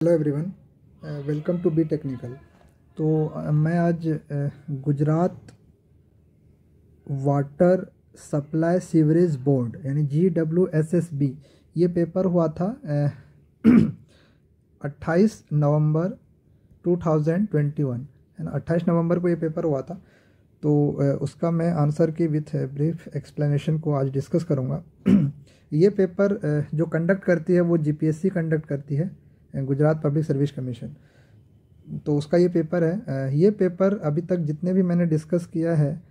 Hello everyone, welcome to Be Technical. तो मैं आज Gujarat water supply sewerage board यानी GWSSB ये पेपर हुआ था 28 नवंबर 2021 है ना। 28 नवंबर को ये पेपर हुआ था। तो उसका मैं आंसर की विथ ब्रीफ एक्सप्लेनेशन को आज डिस्कस करूँगा। ये पेपर जो कंडक्ट करती है वो GPSC कंडक्ट करती है, गुजरात पब्लिक सर्विस कमीशन। तो उसका ये पेपर है। ये पेपर अभी तक जितने भी मैंने डिस्कस किया है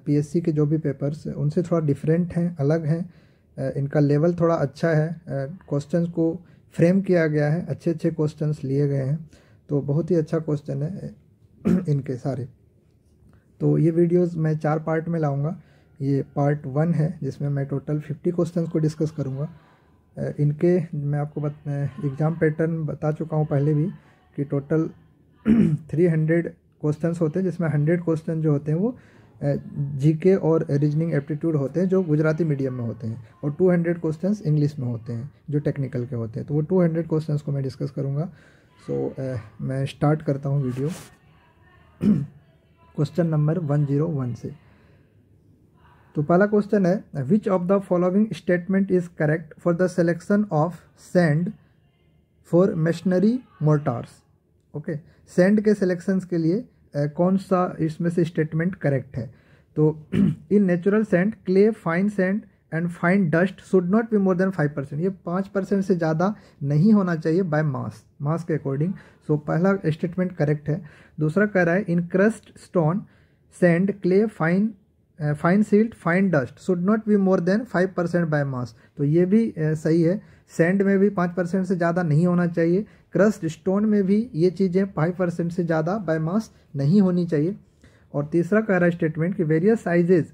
PSC के जो भी पेपर्स उनसे थोड़ा डिफरेंट हैं, अलग हैं। इनका लेवल थोड़ा अच्छा है। क्वेश्चंस को फ्रेम किया गया है, अच्छे अच्छे क्वेश्चंस लिए गए हैं। तो बहुत ही अच्छा क्वेश्चन है इनके सारे। तो ये वीडियोस मैं 4 पार्ट में लाऊंगा। ये पार्ट 1 है जिसमें मैं टोटल 50 क्वेश्चंस को डिस्कस करूँगा। इनके मैं आपको एग्ज़ाम पैटर्न बता चुका हूँ पहले भी कि टोटल 300 क्वेश्चंस होते हैं, जिसमें 100 क्वेश्चन जो होते हैं वो GK और रीजनिंग एप्टीट्यूड होते हैं जो गुजराती मीडियम में होते हैं, और 200 क्वेश्चंस इंग्लिश में होते हैं जो टेक्निकल के होते हैं। तो वो 200 क्वेश्चंस को मैं डिस्कस करूँगा। सो मैं स्टार्ट करता हूँ वीडियो क्वेश्चन नंबर 101 से। तो पहला क्वेश्चन है, which of the following statement is correct for the selection of sand for masonry मोर्टार्स। Okay, sand के सिलेक्शंस के लिए कौन सा इसमें से स्टेटमेंट करेक्ट है? तो in natural sand, clay, fine sand and fine dust should not be more than 5%। ये 5% से ज़्यादा नहीं होना चाहिए बाय मास के अकॉर्डिंग। सो पहला स्टेटमेंट करेक्ट है। दूसरा कह रहा है, in crust stone sand, clay, fine silt, fine dust should not be more than 5% by mass. तो ये भी सही है। सैंड में भी 5% से ज़्यादा नहीं होना चाहिए। क्रस्ट स्टोन में भी ये चीज़ें 5% से ज़्यादा बाय मास नहीं होनी चाहिए। और तीसरा कह रहा है स्टेटमेंट कि various sizes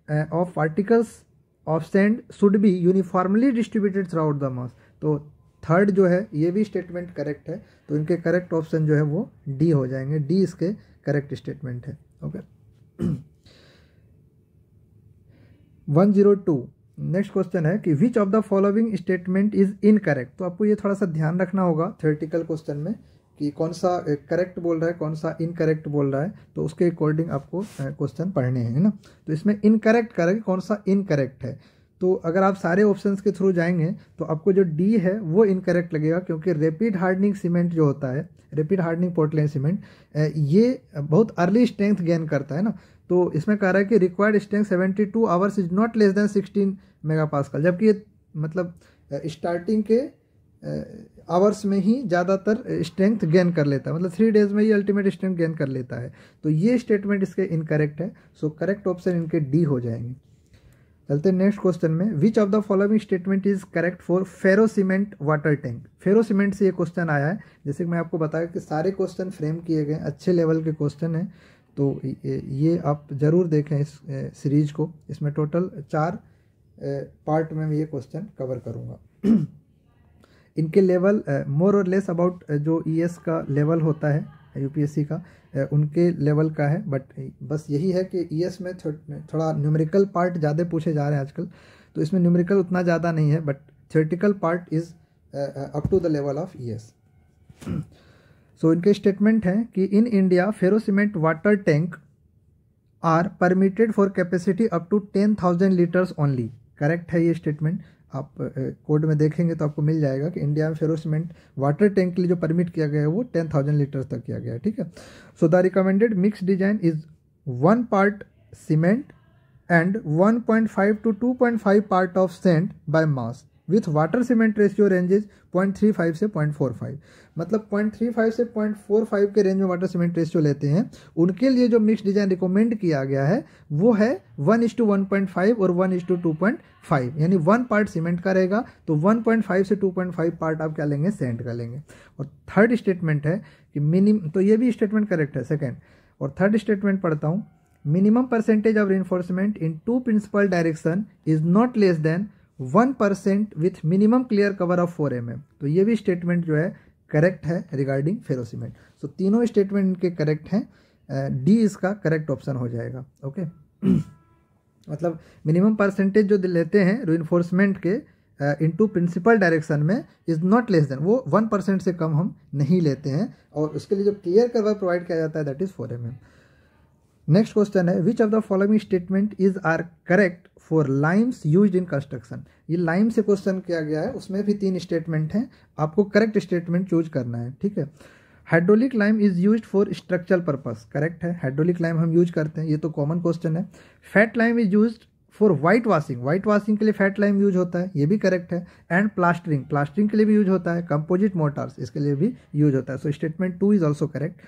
of particles of sand should be uniformly distributed through out the mass. तो थर्ड जो है ये भी स्टेटमेंट करेक्ट है। तो इनके करेक्ट ऑप्शन जो है वो डी हो जाएंगे। डी इसके करेक्ट स्टेटमेंट है। ओके 102 नेक्स्ट क्वेश्चन है कि विच of the following statement is incorrect. तो आपको ये थोड़ा सा ध्यान रखना होगा थ्योरेटिकल क्वेश्चन में कि कौन सा करेक्ट बोल रहा है, कौन सा इनकरेक्ट बोल रहा है। तो उसके अकॉर्डिंग आपको क्वेश्चन पढ़ने हैं, है ना। तो इसमें इनकरेक्ट करेंगे, कौन सा इनकरेक्ट है। तो अगर आप सारे ऑप्शंस के थ्रू जाएंगे तो आपको जो डी है वो इनकरेक्ट लगेगा, क्योंकि रैपिड हार्डनिंग सीमेंट जो होता है, रैपिड हार्डनिंग पोर्टलैंड सीमेंट, ये बहुत अर्ली स्ट्रेंथ गेन करता है ना। तो इसमें कह रहा है कि required strength 72 hours is not less then 16 megapascal, जबकि ये मतलब स्टार्टिंग के आवर्स में ही ज़्यादातर स्ट्रेंथ गेन कर लेता है, मतलब 3 डेज में ही अल्टीमेट स्ट्रेंथ गेन कर लेता है। तो ये स्टेटमेंट इसके इनकरेक्ट है। सो करेक्ट ऑप्शन इनके डी हो जाएंगे। चलते हैं नेक्स्ट क्वेश्चन में, which of the following statement is correct for ferro cement water tank. Ferro cement से ये क्वेश्चन आया है। जैसे कि मैं आपको बताया कि सारे क्वेश्चन फ्रेम किए गए, अच्छे लेवल के क्वेश्चन हैं। तो ये आप ज़रूर देखें इस सीरीज को। इसमें टोटल 4 पार्ट में मैं ये क्वेश्चन कवर करूँगा। इनके लेवल मोर और लेस अबाउट जो ES का लेवल होता है UPSC का, उनके लेवल का है। बट बस यही है कि ES में थोड़ा न्यूमेरिकल पार्ट ज़्यादा पूछे जा रहे हैं आजकल। तो इसमें न्यूमेरिकल उतना ज़्यादा नहीं है, but theoretical part is up to the level of ES। So इनके स्टेटमेंट है कि in India ferro cement water tank are permitted for capacity up to 10,000 litres only. Correct है ये स्टेटमेंट। आप कोड में देखेंगे तो आपको मिल जाएगा कि इंडिया में फेरो सीमेंट वाटर टैंक के लिए जो परमिट किया गया है वो 10,000 लीटर्स तक किया गया है। ठीक है। So the recommended mix design is 1 part cement and 1.5 to 2.5 part of sand by mass with water cement ratio ranges 0.35 से 0.45। मतलब 0.35 से 0.45 के रेंज में वाटर सीमेंट रेशियो लेते हैं। उनके लिए जो मिक्स डिजाइन रिकमेंड किया गया है वो है 1:1.5 और 1:2.5, यानी 1 पार्ट सीमेंट का रहेगा तो 1.5 से 2.5 पार्ट आप क्या लेंगे, सैंड का लेंगे। और थर्ड स्टेटमेंट है कि तो ये भी स्टेटमेंट करेक्ट है सेकेंड। और थर्ड स्टेटमेंट पढ़ता हूँ, minimum percentage of reinforcement in 2 principal direction is not less than 1% with minimum clear cover of 4 mm। तो ये भी स्टेटमेंट जो है करेक्ट है रिगार्डिंग फेरो सीमेंट। सो तीनों स्टेटमेंट इनके करेक्ट हैं। डी इसका करेक्ट ऑप्शन हो जाएगा। ओके मतलब मिनिमम परसेंटेज जो लेते हैं रेनफोर्समेंट के इनटू प्रिंसिपल डायरेक्शन में इज नॉट लेस देन, वो 1% से कम हम नहीं लेते हैं, और उसके लिए जो क्लियर कर्व प्रोवाइड किया जाता है that is 4 mm। Next question है which of the following statement is are correct for limes used in construction. ये लाइम से क्वेश्चन किया गया है, उसमें भी 3 स्टेटमेंट हैं, आपको करेक्ट स्टेटमेंट चूज करना है, ठीक है। Hydraulic lime is used for structural purpose, correct है, हाइड्रोलिक लाइम हम यूज करते हैं, ये तो कॉमन क्वेश्चन है। Fat lime is used for white washing, white washing के लिए फैट लाइम यूज होता है, ये भी करेक्ट है। एंड प्लास्टरिंग, प्लास्टरिंग के लिए भी यूज होता है। कंपोजिट मोटार्स, इसके लिए भी यूज होता है। So statement 2 is also correct.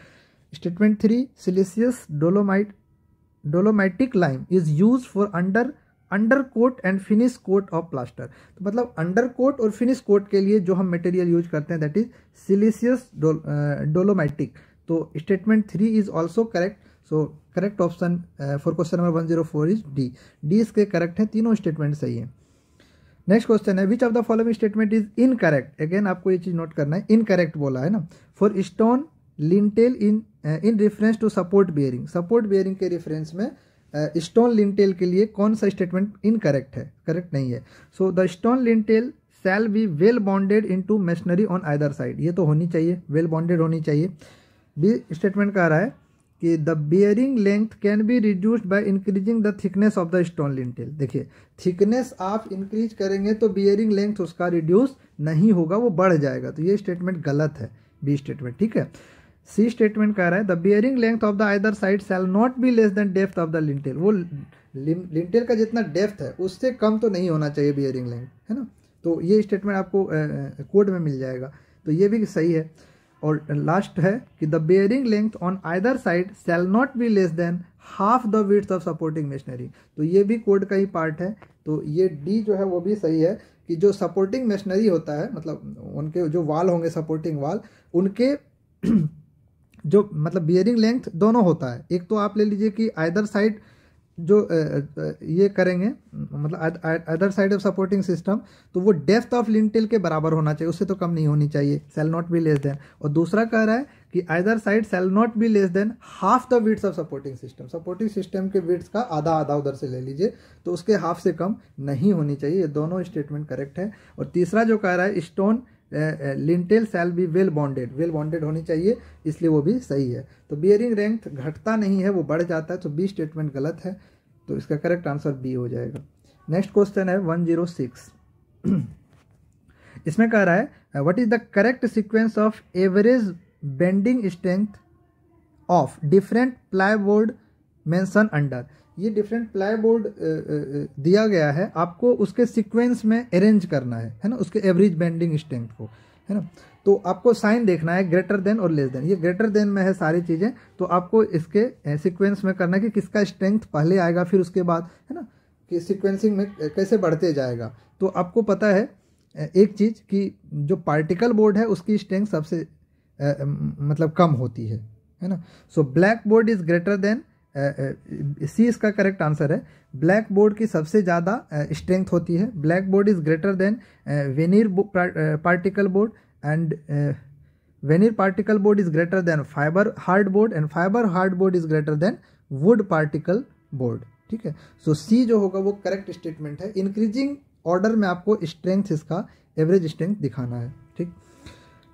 Statement 3 siliceous dolomitic lime is use for under coat and finish coat of plaster. तो मतलब अंडर कोट और फिनिश कोट के लिए जो हम मटेरियल यूज करते हैं दैट इज सिलिशियस डोलोमाइटिक। तो statement 3 is also correct. So correct option for question number 104 is D. D इसके करेक्ट है, तीनों स्टेटमेंट सही है। नेक्स्ट क्वेश्चन है which of the following statement is incorrect. Again आपको ये चीज नोट करना है, इनकरेक्ट बोला है ना। For stone lintel in reference to support bearing, support bearing के रेफरेंस में स्टोन लिंटेल के लिए कौन सा स्टेटमेंट इनकरेक्ट है, करेक्ट नहीं है। So the stone lintel shall be well bonded into masonry on either side, ये तो होनी चाहिए, वेल बॉन्डेड होनी चाहिए। बी स्टेटमेंट कह रहा है कि the bearing length can be reduced by increasing the thickness of the stone lintel. देखिए थिकनेस आप इंक्रीज करेंगे तो बियरिंग लेंथ उसका रिड्यूस नहीं होगा, वो बढ़ जाएगा, तो ये स्टेटमेंट गलत है, बी स्टेटमेंट, ठीक है। सी स्टेटमेंट कह रहा है the bearing length of the either side shall not be less than depth of the lintel, वो लिंटेल का जितना डेप्थ है उससे कम तो नहीं होना चाहिए बियरिंग लेंथ, है ना। तो ये स्टेटमेंट आपको कोड में मिल जाएगा, तो ये भी सही है। और लास्ट है कि the bearing length on either side shall not be less than half the width of supporting machinery, तो ये भी कोड का ही पार्ट है। तो ये डी जो है वो भी सही है कि जो सपोर्टिंग मशीनरी होता है, मतलब उनके जो वाल होंगे सपोर्टिंग वाल, उनके जो मतलब बियरिंग लेंथ दोनों होता है। एक तो आप ले लीजिए कि आइदर साइड जो ये करेंगे, मतलब other side of supporting system, तो वो डेप्थ ऑफ लिंटेल के बराबर होना चाहिए, उससे तो कम नहीं होनी चाहिए, shall not be less than. और दूसरा कह रहा है कि other side shall not be less than half the width of supporting system, supporting system के विड्थ का आधा आधा उधर से ले लीजिए, तो उसके हाफ से कम नहीं होनी चाहिए। ये दोनों स्टेटमेंट करेक्ट है। और तीसरा जो कह रहा है stone lintel shall be well bonded होनी चाहिए, इसलिए वो भी सही है। तो बियरिंग लेंथ घटता नहीं है, वो बढ़ जाता है, तो बी स्टेटमेंट गलत है, तो इसका करेक्ट आंसर बी हो जाएगा। नेक्स्ट क्वेश्चन है 106। इसमें कह रहा है what is the correct sequence of average bending strength of different plyboard mention under. ये डिफरेंट प्लाईबोर्ड दिया गया है, आपको उसके सीक्वेंस में अरेंज करना है ना, उसके एवरेज बेंडिंग स्ट्रेंथ को, है ना। तो आपको साइन देखना है ग्रेटर देन और लेस देन, ये ग्रेटर देन में है सारी चीज़ें, तो आपको इसके सीक्वेंस में करना है कि किसका स्ट्रेंथ पहले आएगा, फिर उसके बाद, है ना, कि सीक्वेंसिंग में कैसे बढ़ते जाएगा। तो आपको पता है एक चीज़ कि जो पार्टिकल बोर्ड है उसकी स्ट्रेंथ सबसे मतलब कम होती है ना। So black board is greater than, C इसका करेक्ट आंसर है। ब्लैक बोर्ड की सबसे ज़्यादा स्ट्रेंथ होती है, black board is greater than veneer particle board, and veneer particle board is greater than fibre hard board, and fibre hard board is greater than wood particle board, ठीक है। So C जो होगा वो correct statement है। Increasing order में आपको strength इसका average strength दिखाना है, ठीक।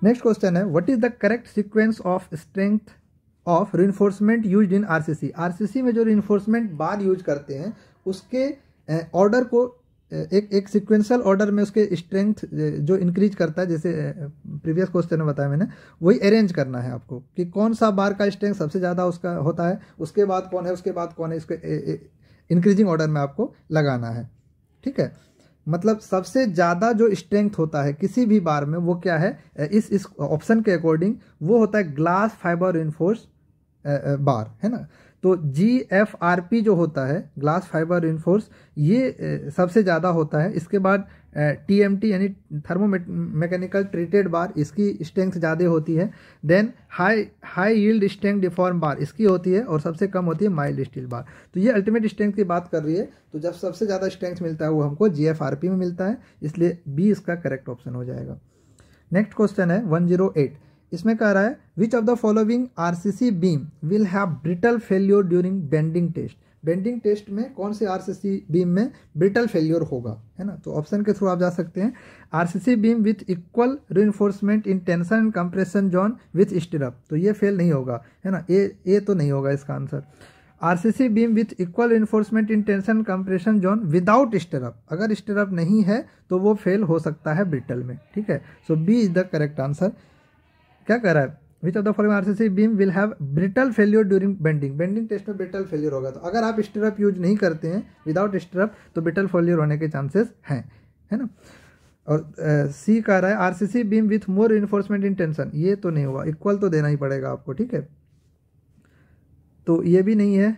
नेक्स्ट क्वेश्चन है what is the correct sequence of strength of reinforcement used in RCC. RCC में जो रिइंफोर्समेंट बार यूज करते हैं उसके ऑर्डर को एक सिक्वेंशियल ऑर्डर में उसके स्ट्रेंथ जो इंक्रीज करता है, जैसे प्रीवियस क्वेश्चन में बताया मैंने, वही अरेंज करना है आपको कि कौन सा बार का स्ट्रेंथ सबसे ज़्यादा उसका होता है, उसके बाद कौन है, उसके बाद कौन है, इसके इंक्रीजिंग ऑर्डर में आपको लगाना है, ठीक है। मतलब सबसे ज़्यादा जो स्ट्रेंथ होता है किसी भी बार में वो क्या है, इस ऑप्शन के अकॉर्डिंग वो होता है ग्लास फाइबर रिइंफोर्स बार, है ना। तो GFRP जो होता है ग्लास फाइबर रिइंफोर्स, ये सबसे ज़्यादा होता है। इसके बाद TMT यानी थर्मोमैकेनिकल ट्रीटेड बार, इसकी स्ट्रेंथ ज़्यादा होती है। Then high yield strength deform bar, इसकी होती है, और सबसे कम होती है माइल्ड स्टील बार। तो ये अल्टीमेट स्ट्रेंथ की बात कर रही है, तो जब सबसे ज़्यादा स्ट्रेंथ मिलता है वो हमको GFRP में मिलता है, इसलिए बी इसका करेक्ट ऑप्शन हो जाएगा। नेक्स्ट क्वेश्चन है 108। इसमें कह रहा है which of the following RCC beam will have brittle failure during bending test. Bending test में कौन से आरसीसी बीम में ब्रिटल फेल्योर होगा, है ना। तो ऑप्शन के थ्रू आप जा सकते हैं। RCC beam width equal reinforcement in tension and compression zone with stirrup, तो ये फेल नहीं होगा, है ना। ए तो नहीं होगा इसका answer. RCC beam width equal reinforcement in tension compression zone without stirrup, अगर स्टिरअप नहीं है तो वो फेल हो सकता है ब्रिटल में, ठीक है। So B is the correct answer. क्या कह रहा है, which of the following RCC beam will have brittle failure during bending, bending test में ब्रिटल फेल्योर होगा। तो अगर आप स्टिरअप यूज नहीं करते हैं, विदाउट स्टिरअप, तो ब्रिटल फेल्योर होने के चांसेस हैं, है ना। और सी कह रहा है RCC beam with more reinforcement in tension, ये तो नहीं होगा, इक्वल तो देना ही पड़ेगा आपको, ठीक है। तो ये भी नहीं है,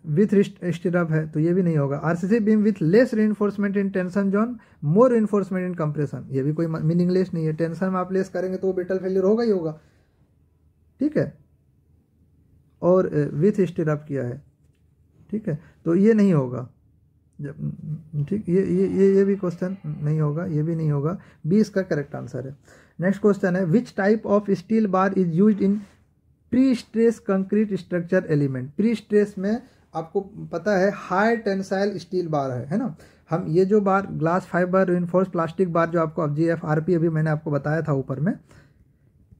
विथ स्टिरअप है तो ये भी नहीं होगा। RCC beam width less reinforcement in tension zone more reinforcement in compression, ये भी कोई मीनिंगलेस नहीं है। टेंशन में आप लेस करेंगे तो वो ब्रिटल फेल्योर होगा ही होगा, ठीक है। और विथ स्टिरअप किया है, ठीक है, तो ये नहीं होगा, जब ठीक ये भी क्वेश्चन नहीं होगा, ये भी नहीं होगा। बी इसका करेक्ट आंसर है। नेक्स्ट क्वेश्चन है which type of steel bar is used in pre stress concrete structure element. Pre stress में आपको पता है हाई टेंसाइल स्टील बार है ना। हम ये जो बार ग्लास फाइबर रिइंफोर्स्ड प्लास्टिक बार जो आपको GFRP अभी मैंने आपको बताया था ऊपर में, है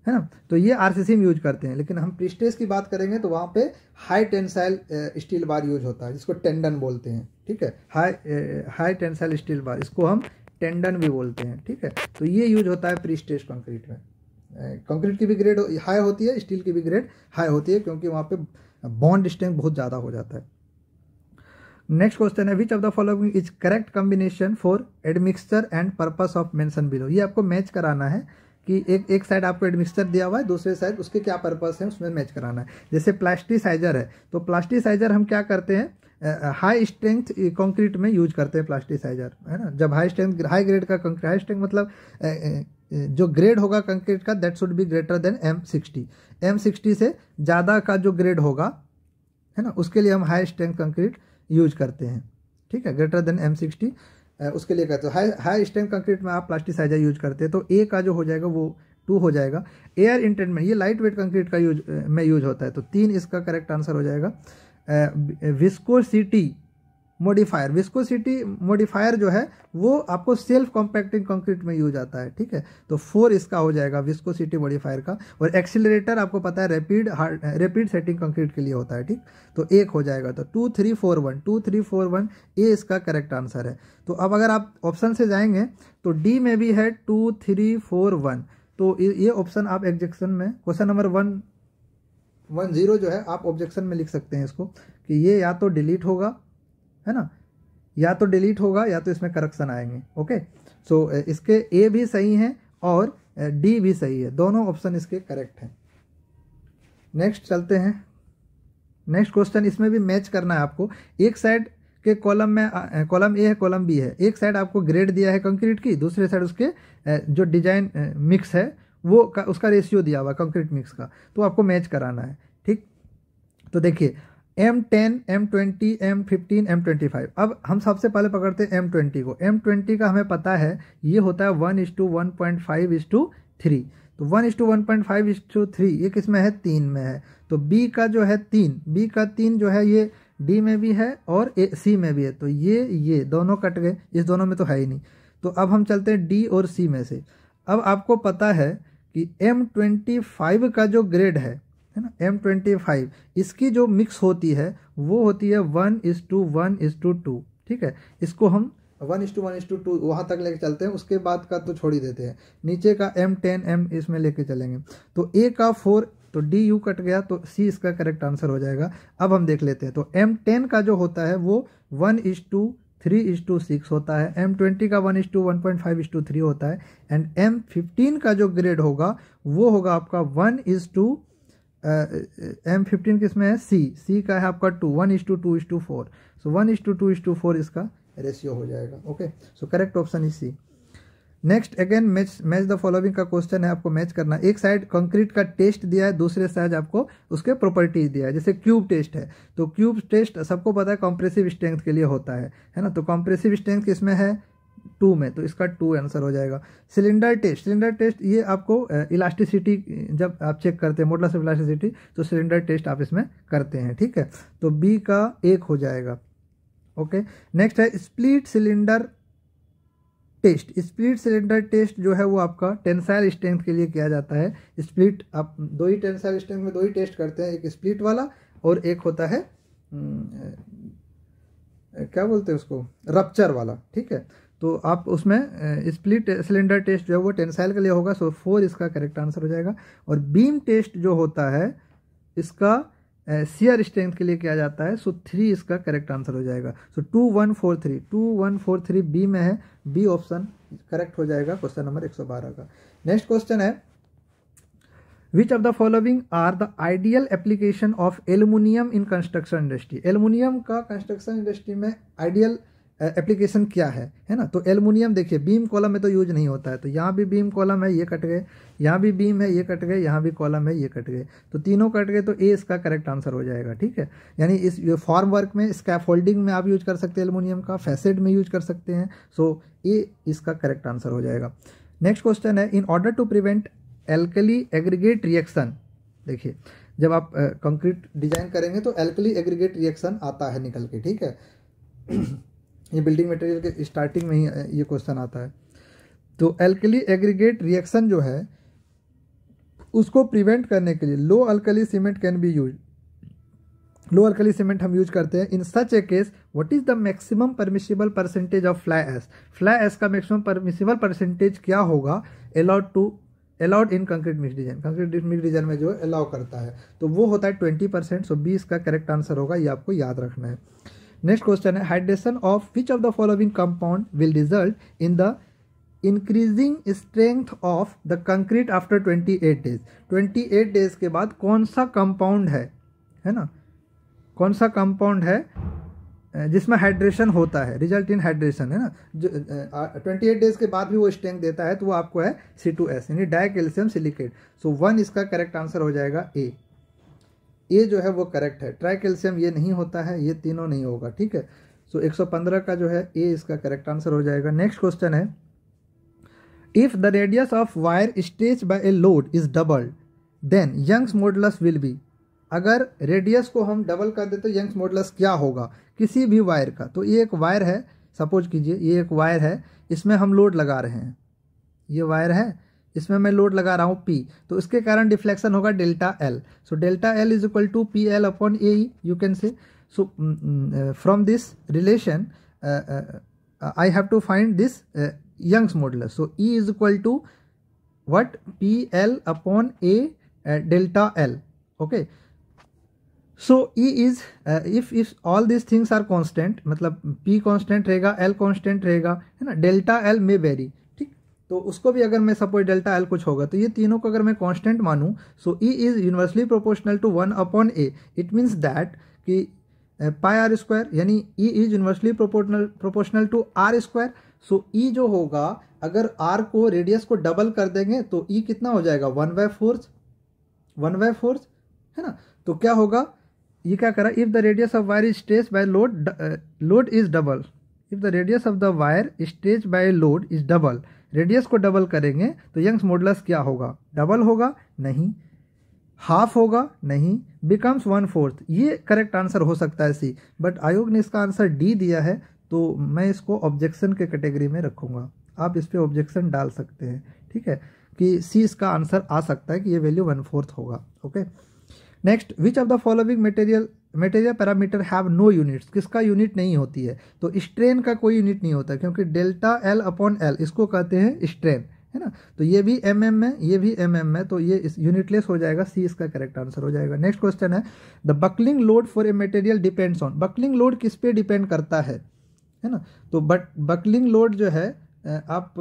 ना, तो ये आरसीसी में यूज करते हैं। लेकिन हम प्री स्ट्रेस की बात करेंगे तो वहाँ पे high tensile steel bar use होता है, जिसको टेंडन बोलते हैं, ठीक है। हाई टेंसाइल स्टील बार, इसको हम टेंडन भी बोलते हैं, ठीक है। तो ये यूज होता है प्री स्ट्रेस कंक्रीट में। कंक्रीट की भी ग्रेड हाई होती है, स्टील की भी ग्रेड हाई होती है, क्योंकि वहाँ पे बॉन्ड स्ट्रेंथ बहुत ज़्यादा हो जाता है। नेक्स्ट क्वेश्चन है which of the following is correct combination for admixture and purpose of mention below. ये आपको मैच कराना है कि एक साइड आपको एडमिक्सचर दिया हुआ है, दूसरे साइड उसके क्या पर्पस है उसमें मैच कराना है। जैसे प्लास्टिसाइजर है, तो प्लास्टिसाइजर हम क्या करते हैं, हाई स्ट्रेंथ कंक्रीट में यूज करते हैं प्लास्टिसाइजर, है ना। जब हाई ग्रेड का कंक्रीट, हाई स्ट्रेंथ मतलब जो ग्रेड होगा कंक्रीट का that should be greater than M60, M60 से ज़्यादा का जो ग्रेड होगा, है ना, उसके लिए हम हाई स्ट्रेंथ कंक्रीट यूज करते हैं, ठीक है। ग्रेटर देन M60 उसके लिए कहते हैं। हाई स्ट्रेंथ कंक्रीट में आप प्लास्टिसाइजर यूज करते हैं, तो ए का जो हो जाएगा वो 2 हो जाएगा। एयर इंटेनमेंट, ये लाइट वेट कंक्रीट का यूज होता है, तो 3 इसका करेक्ट आंसर हो जाएगा। विस्कोसिटी मॉडिफायर, विस्कोसिटी मॉडिफायर जो है वो आपको सेल्फ कॉम्पैक्टिंग कंक्रीट में यूज आता है, ठीक है। तो 4 इसका हो जाएगा विस्कोसिटी मॉडिफायर का। और एक्सीलरेटर आपको पता है रैपिड सेटिंग कंक्रीट के लिए होता है, ठीक। तो 1 हो जाएगा। तो 2 3 4 1 2 3 4 1 ए इसका करेक्ट आंसर है। तो अब अगर आप ऑप्शन से जाएंगे तो डी में भी है 2 3 4 1, तो ये ऑप्शन आप एग्जेक्शन में क्वेश्चन नंबर 110 जो है आप ऑब्जेक्शन में लिख सकते हैं इसको, कि ये या तो डिलीट होगा, है ना, या तो डिलीट होगा या तो इसमें करेक्शन आएंगे। ओके, सो इसके ए भी सही है और डी भी सही है, दोनों ऑप्शन इसके करेक्ट हैं। नेक्स्ट चलते हैं। नेक्स्ट क्वेश्चन, इसमें भी मैच करना है आपको। एक साइड के कॉलम में कॉलम ए है, कॉलम बी है। एक साइड आपको ग्रेड दिया है कंक्रीट की, दूसरे साइड उसके जो डिजाइन मिक्स है वो उसका रेशियो दिया हुआ कंक्रीट मिक्स का, तो आपको मैच कराना है, ठीक। तो देखिए M10, M20, M15, M25। अब हम सबसे पहले पकड़ते हैं M20 को। M20 का हमें पता है ये होता है 1:1.5:3। तो 1:1.5:3 ये किस में है, 3 में है। तो B का जो है 3, B का 3 जो है ये D में भी है और C में भी है। तो ये दोनों कट गए, इस दोनों में तो है ही नहीं। तो अब हम चलते हैं D और C में से। अब आपको पता है कि M25 का जो ग्रेड है ना, M25, इसकी जो मिक्स होती है वो होती है 1:1:2, ठीक है। इसको हम 1:1:2 वहाँ तक लेके चलते हैं, उसके बाद का तो छोड़ ही देते हैं। नीचे का M10 M इसमें लेके चलेंगे। तो A का 4, तो D U कट गया, तो C इसका करेक्ट आंसर हो जाएगा। अब हम देख लेते हैं। तो M10 का जो होता है वो 1:3:6 होता है। M20 का 1:1.5:3 होता है। एंड M15 का जो ग्रेड होगा वो होगा आपका M15 किस में है, C का है आपका 2, 1:2:4। सो 1:2:4 इसका रेशियो हो जाएगा। Okay, so correct option is C। Next again match the following का क्वेश्चन है, आपको मैच करना। एक साइड कंक्रीट का टेस्ट दिया है, दूसरे साइड आपको उसके प्रॉपर्टीज दिया है। जैसे क्यूब टेस्ट है, तो क्यूब टेस्ट सबको पता है कॉम्प्रेसिव स्ट्रेंथ के लिए होता है ना। तो कॉम्प्रेसिव स्ट्रेंथ किसमें है, 2 में, तो इसका 2 आंसर हो जाएगा। सिलेंडर टेस्ट ये आपको इलास्टिसिटी जब आप चेक करते हैं मॉडुलस ऑफ इलास्टिसिटी, तो सिलेंडर टेस्ट आप इसमें करते हैं, ठीक है। तो बी का 1 हो जाएगा। ओके, नेक्स्ट है स्प्लिट सिलेंडर टेस्ट जो है वो आपका टेंसाइल स्ट्रेंथ के लिए किया जाता है। स्प्लिट आप दो ही टेंसाइल स्ट्रेंथ में दो ही टेस्ट करते हैं, एक स्प्लिट वाला और एक होता है क्या बोलते हैं उसको, रप्चर वाला, ठीक है। तो आप उसमें स्प्लिट सिलेंडर टेस्ट जो है वो टेंसाइल के लिए होगा, सो 4 इसका करेक्ट आंसर हो जाएगा। और बीम टेस्ट जो होता है इसका शियर स्ट्रेंथ के लिए किया जाता है, सो 3 इसका करेक्ट आंसर हो जाएगा। सो 2143 बी में है, बी ऑप्शन करेक्ट हो जाएगा क्वेश्चन नंबर 112 का। नेक्स्ट क्वेश्चन है which of the following are the ideal application of aluminium in construction industry. Aluminium का कंस्ट्रक्शन इंडस्ट्री में आइडियल एप्लीकेशन क्या है ना। तो एल्युमिनियम देखिए बीम कॉलम में तो यूज नहीं होता है, तो यहाँ भी बीम कॉलम है, ये कट गए, यहाँ भी बीम है, ये कट गए, यहाँ भी कॉलम है, ये कट गए, तो तीनों कट गए, तो ए इसका करेक्ट आंसर हो जाएगा, ठीक है। यानी इस फॉर्म वर्क में, स्कैफोल्डिंग में आप यूज कर सकते हैं एल्युमिनियम का, फैसेट में यूज कर सकते हैं, सो ए इसका करेक्ट आंसर हो जाएगा। नेक्स्ट क्वेश्चन है in order to prevent alkali aggregate reaction. देखिए जब आप कंक्रीट डिजाइन करेंगे तो एल्कली एग्रीगेट रिएक्शन आता है निकल के, ठीक है। ये बिल्डिंग मटेरियल के स्टार्टिंग में ही ये क्वेश्चन आता है। तो एल्कली एग्रीगेट रिएक्शन जो है उसको प्रिवेंट करने के लिए low alkali cement can be use. Low alkali cement हम यूज करते हैं। In such a case what is the maximum permissible percentage of fly ash. Fly ash का मैक्सिमम परमिसिबल परसेंटेज क्या होगा allowed in concrete mix design. Concrete mix design में जो allow करता है तो वो होता है 20%। सो 20 का करेक्ट आंसर होगा, ये आपको याद रखना है। नेक्स्ट क्वेश्चन है hydration of which of the following compound will result in the increasing strength of the concrete after 28 days. 28 days के बाद कौन सा कंपाउंड है ना, कौन सा कंपाउंड है जिसमें हाइड्रेशन होता है, रिजल्ट इन हाइड्रेशन, है ना। जो 28 डेज के बाद भी वो स्ट्रेंथ देता है तो वो आपको है C2S यानी डाई कैल्शियम सिलिकेट। सो 1 इसका करेक्ट आंसर हो जाएगा ए जो है वो करेक्ट है। ट्राई कैल्शियम ये नहीं होता है, ये तीनों नहीं होगा, ठीक है। सो 115 का जो है ए इसका करेक्ट आंसर हो जाएगा। नेक्स्ट क्वेश्चन है if the radius of wire stretch by a load is doubled then Young's modulus will be. अगर रेडियस को हम डबल कर देते तो यंग्स मॉडुलस क्या होगा किसी भी वायर का। तो ये एक वायर है, सपोज कीजिए ये एक वायर है, इसमें हम लोड लगा रहे हैं, ये वायर है, इसमें मैं लोड लगा रहा हूँ P, तो इसके कारण डिफ्लेक्शन होगा delta L। So delta L is equal to PL upon AE you can say. So from this relation I have to find this Young's modulus. So E is equal to what PL upon A delta L। Okay, so E is if all this things are constant, मतलब P constant रहेगा, L constant रहेगा, है ना। Delta L में very, ठीक, तो उसको भी अगर मैं सपोज डेल्टा L कुछ होगा तो ये तीनों को अगर मैं कांस्टेंट मानूं, so E is universally proportional to 1 upon A। It means that कि पाई आर स्क्वायर यानी E is universally proportional to R square. So E जो होगा अगर R को रेडियस को डबल कर देंगे तो E कितना हो जाएगा 1/4 है ना। तो क्या होगा, ये क्या करा, if the radius of wire is stretched by load is double, if the radius of the wire stretched by load is double, radius को डबल करेंगे तो यंग्स मॉडुलस क्या होगा, डबल होगा नहीं, हाफ होगा नहीं, बिकम्स 1/4। ये करेक्ट आंसर हो सकता है सी, बट आयोग ने इसका आंसर डी दिया है तो मैं इसको ऑब्जेक्शन के कैटेगरी में रखूंगा। आप इस पर ऑब्जेक्शन डाल सकते हैं, ठीक है, कि सी इसका आंसर आ सकता है कि ये वैल्यू 1/4 होगा। Okay, next which of the following material parameter have no units. किसका यूनिट नहीं होती है, तो स्ट्रेन का कोई यूनिट नहीं होता क्योंकि डेल्टा L अपॉन L इसको कहते हैं स्ट्रेन, है ना। तो ये भी mm में, ये भी mm में, तो ये यूनिटलेस हो जाएगा, सी इसका करेक्ट आंसर हो जाएगा। नेक्स्ट क्वेश्चन है the buckling load for a material depends on. Buckling load किस पे डिपेंड करता है ना। तो बकलिंग लोड जो है आप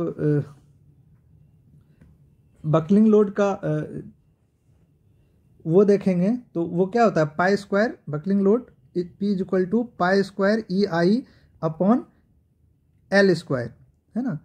बकलिंग लोड का वो देखेंगे तो वो क्या होता है, pi square buckling load P is equal to pi square EI upon L square, है ना,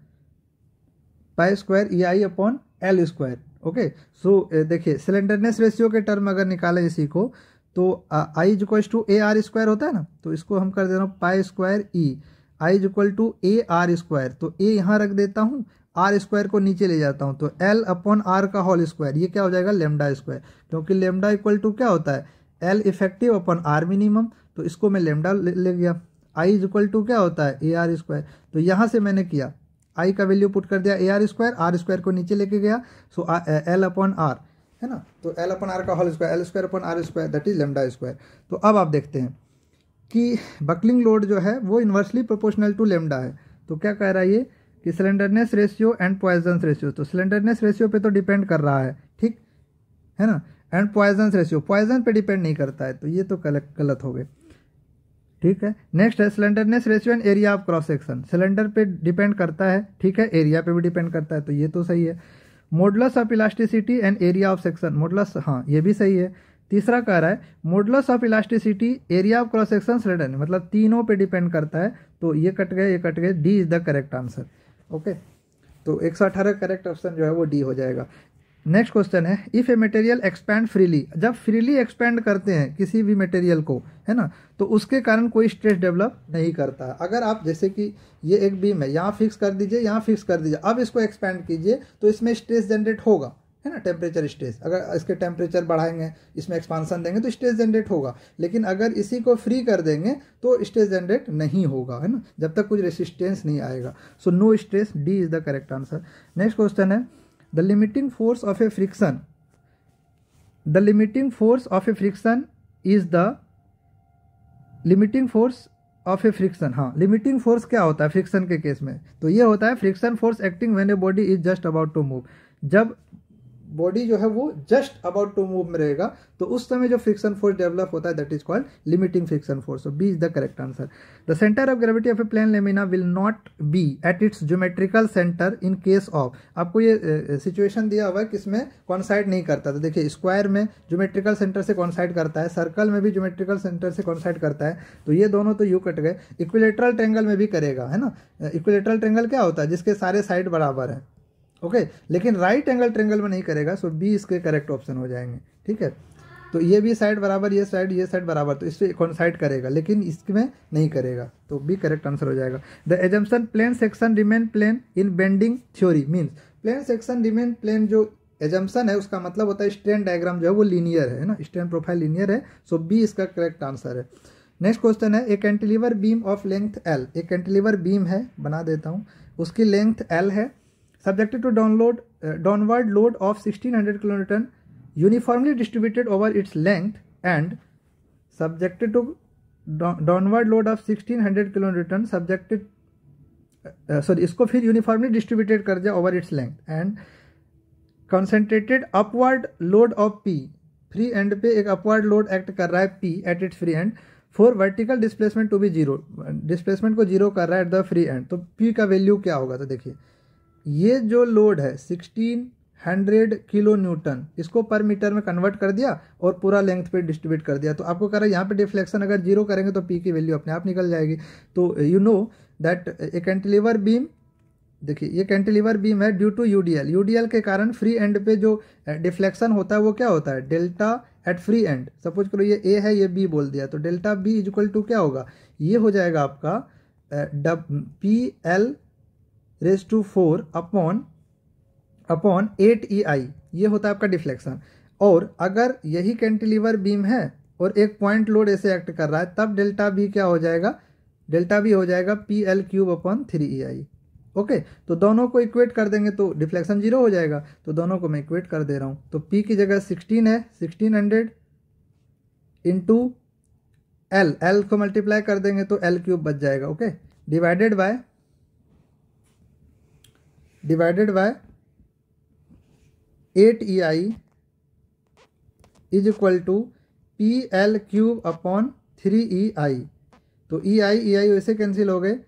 pi square EI upon L square. Okay, so देखिए सिलेंडरनेस रेशियो के टर्म अगर निकालें इसी को तो I is equal to AR square होता है ना, तो इसको हम कर दे रहे हैं pi square E I is equal to A R square, तो ए यहाँ रख देता हूँ, आर स्क्वायर को नीचे ले जाता हूँ, तो एल अपॉन आर का होल स्क्वायर, ये क्या हो जाएगा लेमडा स्क्वायर, क्योंकि लेमडा इक्वल टू क्या होता है L effective upon R minimum, तो इसको मैं लेमडा ले गया। आई इज इक्वल टू क्या होता है ए आर स्क्वायर, तो यहाँ से मैंने किया आई का वैल्यू पुट कर दिया ए आर स्क्वायर को नीचे लेके गया, सो एल अपॉन आर है ना, तो एल अपॉन आर का whole square, L square upon R square that is lambda square. तो अब आप देखते हैं कि बकलिंग लोड जो है वो इन्वर्सली प्रोपोर्शनल टू लेमडा है। तो क्या कह रहा है ये कि slenderness ratio and Poisson's ratio, तो स्लेंडरनेस रेशियो पे तो डिपेंड कर रहा है, ठीक है ना, एंड पॉइजन्स रेशियो पॉइजन पे डिपेंड नहीं करता है, तो ये तो गलत हो गए, ठीक है। नेक्स्ट है slenderness ratio and area of cross section, cylinder पे डिपेंड करता है, ठीक है, एरिया पे भी डिपेंड करता है, तो ये तो सही है। Modulus of elasticity and area of section, modulus हाँ ये भी सही है। तीसरा कह रहा है modulus of elasticity area of cross section slender, मतलब तीनों पे डिपेंड करता है, तो ये कट गए, D is the correct answer. Okay, तो 118 करेक्ट ऑप्शन जो है वो डी हो जाएगा। नेक्स्ट क्वेश्चन है if a material expand freely, जब फ्रीली एक्सपैंड करते हैं किसी भी मटेरियल को है ना, तो उसके कारण कोई स्ट्रेस डेवलप नहीं करता। अगर आप जैसे कि ये एक बीम है, यहाँ फिक्स कर दीजिए, यहाँ फिक्स कर दीजिए, अब इसको एक्सपैंड कीजिए तो इसमें स्ट्रेस जनरेट होगा, है ना, टेम्परेचर स्ट्रेस, अगर इसके टेम्परेचर बढ़ाएंगे, इसमें एक्सपांसन देंगे तो स्ट्रेस जनरेट होगा, लेकिन अगर इसी को फ्री कर देंगे तो स्ट्रेस जनरेट नहीं होगा, है ना, जब तक कुछ रेसिस्टेंस नहीं आएगा। So no stress, D is the correct answer. Next question है the limiting force of a friction, the limiting force of a friction is the limiting force of a friction, हाँ लिमिटिंग फोर्स क्या होता है friction के case में, तो ये होता है friction force acting when a body is just about to move, जब बॉडी जो है वो जस्ट अबाउट टू मूव में रहेगा तो उस समय जो फ्रिक्शन फोर्स डेवलप होता है that is called limiting friction force, so B is the correct answer. The centre of gravity of a plane lamina will not be at its geometrical centre in case of, आपको ये situation दिया हुआ है किसमें कॉन्साइड नहीं करता, तो देखिए स्क्वायर में ज्योमेट्रिकल सेंटर से कॉन्साइड करता है, सर्कल में भी ज्योमेट्रिकल सेंटर से कॉन्साइड करता है, तो ये दोनों तो यू कट गए। इक्विलेटरल ट्रायंगल में भी करेगा, है ना, इक्विलेटरल ट्रायंगल क्या होता है जिसके सारे साइड बराबर है, ओके लेकिन राइट एंगल ट्रायंगल में नहीं करेगा, सो बी इसके करेक्ट ऑप्शन हो जाएंगे, ठीक है। तो ये भी साइड बराबर, ये साइड बराबर, तो इससे कॉन्साइड करेगा लेकिन इसमें नहीं करेगा, तो बी करेक्ट आंसर हो जाएगा। The assumption plane section remain plane in bending theory means, plane section remain plane जो एजम्पशन है उसका मतलब होता है स्ट्रेन डायग्राम जो है वो लीनियर है ना, स्ट्रेन प्रोफाइल लीनियर है, सो बी इसका करेक्ट आंसर है। नेक्स्ट क्वेश्चन है ए cantilever beam of length L, एक कैंटिलीवर बीम है, बना देता हूँ, उसकी लेंथ एल है, subjected to downward load of 1600 kilonewton uniformly distributed over its length and subjected to downward load of 1600 kilonewton subjected इसको फिर यूनिफॉर्मली डिस्ट्रीब्यूटेड कर दिया over its length and concentrated upward load of P, free end पे एक upward load act कर रहा है P at its free end for vertical displacement to be zero, displacement को जीरो कर रहा है एट द फ्री एंड, तो पी का वैल्यू क्या होगा, तो देखिए ये जो लोड है 1600 किलो न्यूटन, इसको पर मीटर में कन्वर्ट कर दिया और पूरा लेंथ पे डिस्ट्रीब्यूट कर दिया, तो आपको कह रहा है यहाँ पे डिफ्लेक्शन अगर जीरो करेंगे तो पी की वैल्यू अपने आप निकल जाएगी। तो you know that A cantilever beam, देखिए ये कैंटिलीवर बीम है ड्यू टू यूडीएल, यूडीएल के कारण फ्री एंड पे जो डिफ्लेक्शन होता है वो क्या होता है delta at free end, suppose करो ये ए है ये बी बोल दिया, तो delta B is equal to क्या होगा, ये हो जाएगा आपका P L raise to 4 upon 8 EI, ये होता है आपका डिफ्लेक्शन। और अगर यही कैंटिलीवर बीम है और एक पॉइंट लोड ऐसे एक्ट कर रहा है तब डेल्टा बी क्या हो जाएगा, डेल्टा बी हो जाएगा PL³ अपॉन 3EI, ओके। तो दोनों को इक्वेट कर देंगे तो डिफ्लेक्शन जीरो हो जाएगा, तो दोनों को मैं इक्वेट कर दे रहा हूँ, तो P की जगह 16 है, 1600 इंटू L को मल्टीप्लाई कर देंगे तो L³ बच जाएगा, okay, divided by 8 EI is equal to PL³ upon 3 EI, तो EI वैसे कैंसिल हो गए,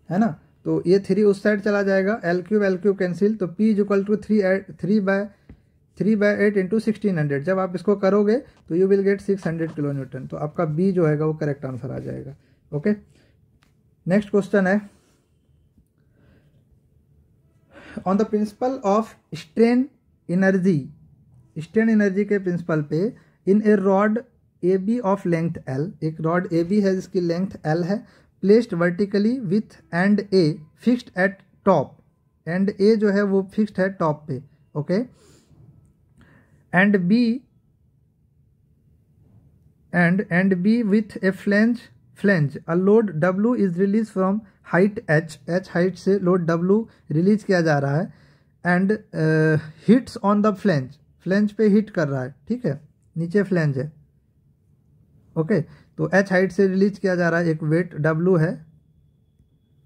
है ना, तो ये 3 उस साइड चला जाएगा, L³ कैंसिल, तो P is equal to 3/8 into 1600, जब आप इसको करोगे तो you will get 600 kilo newton, तो आपका बी जो है वो करेक्ट आंसर आ जाएगा, ओके। नेक्स्ट क्वेश्चन है on the principle of strain energy के प्रिंसिपल पे in a rod A B of length L, एक रॉड ए बी है जिसकी लेंथ एल है, placed vertically with end A fixed at top, and A जो है वो फिक्स्ड है टॉप पे, okay, and B with a flange a load W is release from height h height से load W release किया जा रहा है, and hits on the flange पे हिट कर रहा है, ठीक है, नीचे फ्लेंज है, ओके, तो h हाइट से रिलीज किया जा रहा है, एक वेट W है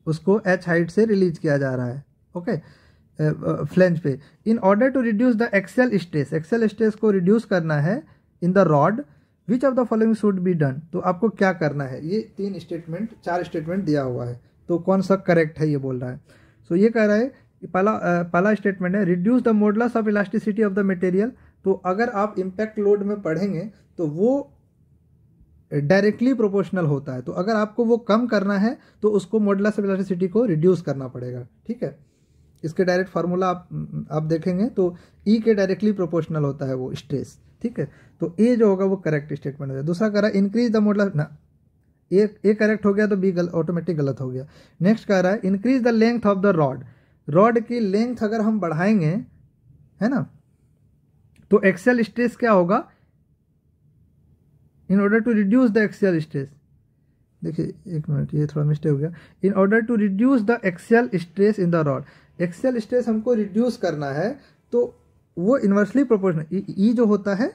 उसको h हाइट से रिलीज किया जा रहा है, ओके, फ्लेंज पे। In order to reduce the axial stress को रिड्यूस करना है in the rod, which of the following should be done, तो आपको क्या करना है, ये 4 स्टेटमेंट दिया हुआ है, तो कौन सा करेक्ट है ये बोल रहा है। सो ये कह रहा है पहला स्टेटमेंट है reduce the modulus of elasticity of the material, तो अगर आप इम्पैक्ट लोड में पढ़ेंगे तो वो डायरेक्टली प्रोपोर्शनल होता है, तो अगर आपको वो कम करना है तो उसको मॉडुलस ऑफ इलास्टिसिटी को रिड्यूस करना पड़ेगा, ठीक है। इसके डायरेक्ट फार्मूला आप देखेंगे तो ई के डायरेक्टली प्रोपोर्शनल होता है वो स्ट्रेस, ठीक है, तो ए जो होगा वो करेक्ट स्टेटमेंट हो जाएगा। दूसरा कह रहा है इंक्रीज द मॉडुलस, ना ए करेक्ट हो गया तो बी ऑटोमेटिक गलत हो गया। नेक्स्ट कह रहा है increase the length of the rod की लेंथ अगर हम बढ़ाएंगे, है ना, तो एक्सियल स्ट्रेस क्या होगा, in order to reduce the axial stress, देखिए एक मिनट ये थोड़ा मिस्टेक हो गया, in order to reduce the axial stress in the rod, axial stress हमको रिड्यूस करना है तो वो इन्वर्सली प्रोपोर्शनल, ई जो होता है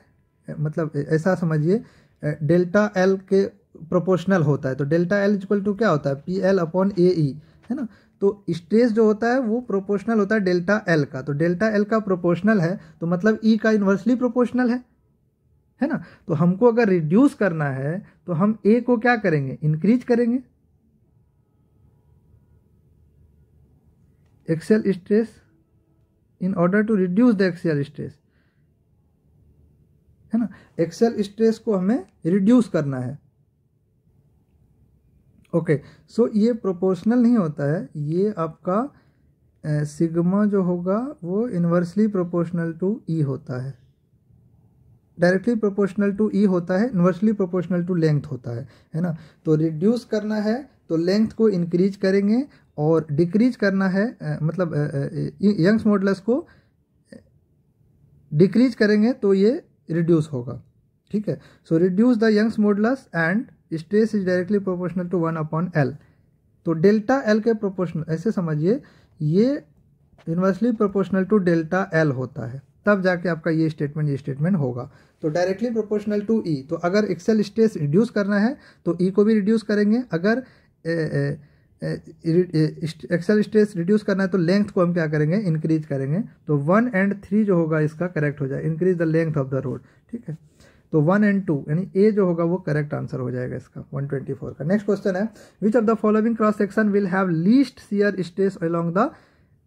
मतलब ऐसा समझिए डेल्टा एल के प्रोपोर्शनल होता है, तो डेल्टा एल इक्वल टू क्या होता है पी एल अपॉन ए ई, है ना, तो स्ट्रेस जो होता है वो प्रोपोर्शनल होता है डेल्टा एल का, तो डेल्टा एल का प्रोपोर्शनल है तो मतलब ई का इन्वर्सली प्रोपोर्शनल है ना, तो हमको अगर रिड्यूस करना है तो हम ए को क्या करेंगे, इंक्रीज करेंगे, axial stress in order to reduce the axial stress, है ना, एक्सियल स्ट्रेस को हमें रिड्यूस करना है, ओके। सो ये प्रोपोर्शनल नहीं होता है, ये आपका सिग्मा जो होगा वो इन्वर्सली प्रोपोर्शनल टू ई होता है, डायरेक्टली प्रोपोर्शनल टू ई होता है, इन्वर्सली प्रोपोर्शनल टू लेंथ होता है ना, तो रिड्यूस करना है तो लेंथ को इंक्रीज करेंगे और डिक्रीज करना है मतलब यंग्स मॉडुलस को डिक्रीज करेंगे तो ये रिड्यूस होगा, ठीक है। So reduce the Young's modulus and stress is directly proportional to 1 upon L, तो डेल्टा एल के प्रोपोर्शनल, ऐसे समझिए ये inversely proportional to delta L होता है, तब जाके आपका ये स्टेटमेंट होगा। तो डायरेक्टली प्रोपोर्शनल टू ई, तो अगर एक्सेल स्ट्रेस रिड्यूस करना है तो ई को भी रिड्यूस करेंगे, अगर एक्सेल स्ट्रेस रिड्यूस करना है तो लेंथ को हम क्या करेंगे, इंक्रीज करेंगे, तो 1 और 3 जो होगा इसका करेक्ट हो जाए, increase the length of the road, ठीक है, तो 1 और 2 यानी ए जो होगा वो करेक्ट आंसर हो जाएगा इसका 124 का। नेक्स्ट क्वेश्चन है which of the following cross section will have least shear stress along the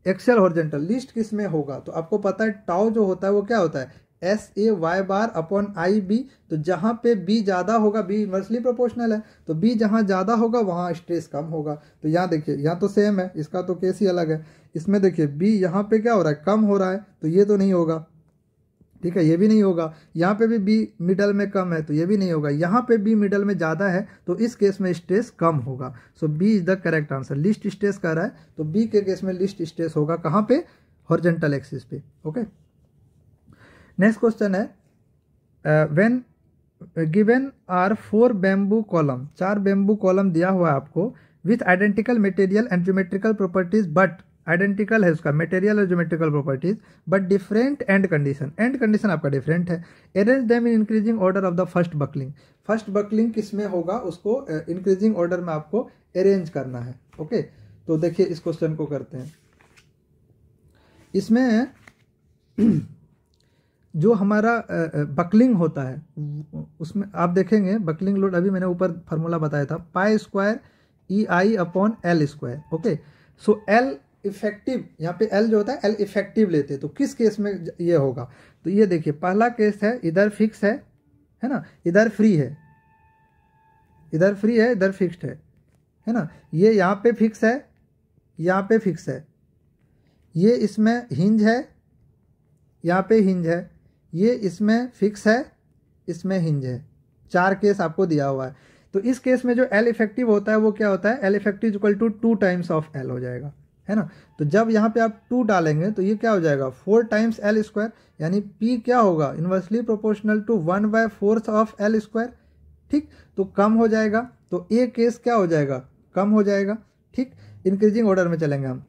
axial horizontal, least किस में होगा, तो आपको पता है टाउ जो होता है वो क्या होता है S A Y bar upon I B, तो जहाँ पे बी ज़्यादा होगा, बी इन्वर्सली प्रोपोर्शनल है, तो बी जहाँ ज़्यादा होगा वहाँ स्ट्रेस कम होगा, तो यहाँ देखिए यहाँ तो सेम है, इसका तो केस ही अलग है, इसमें देखिए बी यहाँ पे क्या हो रहा है, कम हो रहा है, तो ये तो नहीं होगा, ठीक है, ये भी नहीं होगा, यहाँ पे भी बी मिडल में कम है तो ये भी नहीं होगा, यहाँ पे बी मिडल में ज़्यादा है तो इस केस में स्ट्रेस कम होगा, so B is the correct answer. Least stress कर रहा है तो बी के केस में लिस्ट स्ट्रेस होगा कहाँ पे, हॉरिजॉन्टल एक्सिस पे, ओके। नेक्स्ट क्वेश्चन है when given are 4 bamboo column, 4 bamboo column दिया हुआ है आपको with identical material and geometrical properties, but identical है उसका मटेरियल और geometrical properties but different end condition आपका डिफरेंट है, arrange them in increasing order of the first buckling किस में होगा, उसको इंक्रीजिंग ऑर्डर में आपको अरेंज करना है, ओके। तो देखिए इस क्वेश्चन को करते हैं, इसमें जो हमारा बकलिंग होता है उसमें आप देखेंगे बकलिंग लोड, अभी मैंने ऊपर फार्मूला बताया था पाई स्क्वायर ई आई upon L square, okay. So L effective, यहाँ पे एल जो होता है एल इफेक्टिव लेते हैं, तो किस केस में ये होगा, तो ये देखिए पहला केस है इधर फिक्स है ना, इधर फ्री है, इधर फिक्स्ड है ना, ये यहाँ पे फिक्स है, यहाँ पे फिक्स है, ये इसमें हिंज है, यहाँ पे हिंज है, ये इसमें फिक्स है, इसमें हिंज है, 4 केस आपको दिया हुआ है। तो इस केस में जो एल इफेक्टिव होता है वो क्या होता है, L effective equal to 2 times of L हो जाएगा, है ना। तो जब यहाँ पे आप 2 डालेंगे तो ये क्या हो जाएगा 4 टाइम्स एल स्क्वायर, यानी पी क्या होगा inversely proportional to 1/4 of L square. ठीक, तो कम हो जाएगा, तो ए केस क्या हो जाएगा, कम हो जाएगा। ठीक, इंक्रीजिंग ऑर्डर में चलेंगे हम,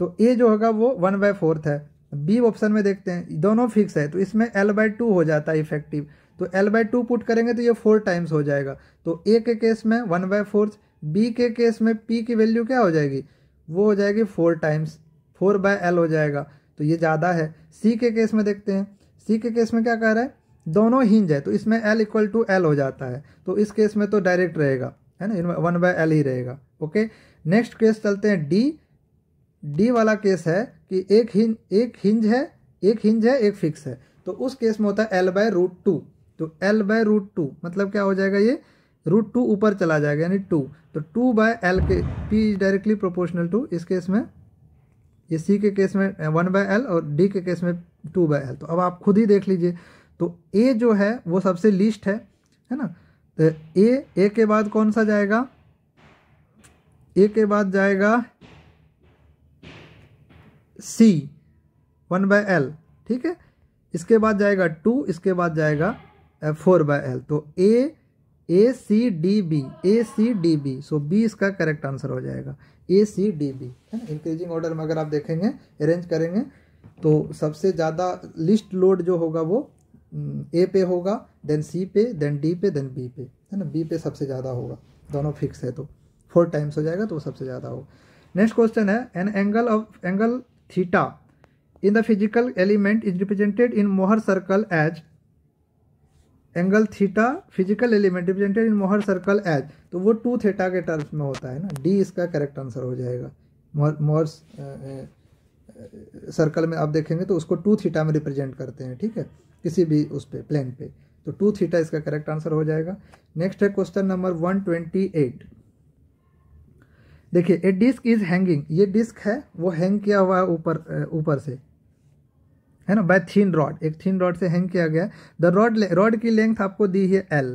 तो ए जो होगा वो 1/4 है। बी ऑप्शन में देखते हैं, दोनों फिक्स है तो इसमें L/2 हो जाता है इफेक्टिव, तो L/2 पुट करेंगे तो ये 4 टाइम्स हो जाएगा। तो ए के केस में 1/4, बी के केस में पी की वैल्यू क्या हो जाएगी, वो हो जाएगी 4 टाइम्स, 4/L हो जाएगा, तो ये ज़्यादा है। सी के केस में देखते हैं, सी के केस में क्या कह रहा है, दोनों हिंज है तो इसमें L इक्वल टू L हो जाता है, तो इस केस में तो डायरेक्ट रहेगा, है ना, 1/L ही रहेगा। ओके, नेक्स्ट केस चलते हैं डी वाला केस है कि एक हिंज है एक फिक्स है, तो उस केस में होता है L/√2। तो L/√2 मतलब क्या हो जाएगा, ये √2 ऊपर चला जाएगा यानी 2, तो 2/L के P is directly proportional to, इस केस में ये सी के केस में 1/L और डी के केस में 2/L। तो अब आप खुद ही देख लीजिए, तो ए जो है वो सबसे लीस्ट है ना। तो ए के बाद कौन सा जाएगा, ए के बाद जाएगा सी 1/L, ठीक है, इसके बाद जाएगा 2, इसके बाद जाएगा 4/L। तो ए सी डी बी, सो बी इसका करेक्ट आंसर हो जाएगा, ACDB, है ना। इंक्रीजिंग ऑर्डर में अगर आप देखेंगे अरेंज करेंगे तो सबसे ज़्यादा लिस्ट लोड जो होगा वो ए पे होगा, देन सी पे, देन डी पे, देन बी पे, है ना। बी पे सबसे ज़्यादा होगा, दोनों फिक्स है तो 4 टाइम्स हो जाएगा तो वो सबसे ज़्यादा होगा। नेक्स्ट क्वेश्चन है, an angle theta in the physical element is represented in Mohr circle as, angle theta physical element represented in Mohr circle as, तो वो 2 थीटा के टर्म्स में होता है ना, डी इसका करेक्ट आंसर हो जाएगा। मोहर सर्कल में आप देखेंगे तो उसको 2 थीटा में रिप्रेजेंट करते हैं, ठीक है, किसी भी उस पे प्लेन पे, तो 2 थीटा इसका करेक्ट आंसर हो जाएगा। नेक्स्ट है क्वेश्चन नंबर 128। देखिए, ए डिस्क इज हैंगिंग, ये डिस्क है वो हैंग किया हुआ है ऊपर से, है ना, बाय थिन रॉड, एक थिन रॉड से हैंग किया गया। द रॉड की लेंथ आपको दी है L,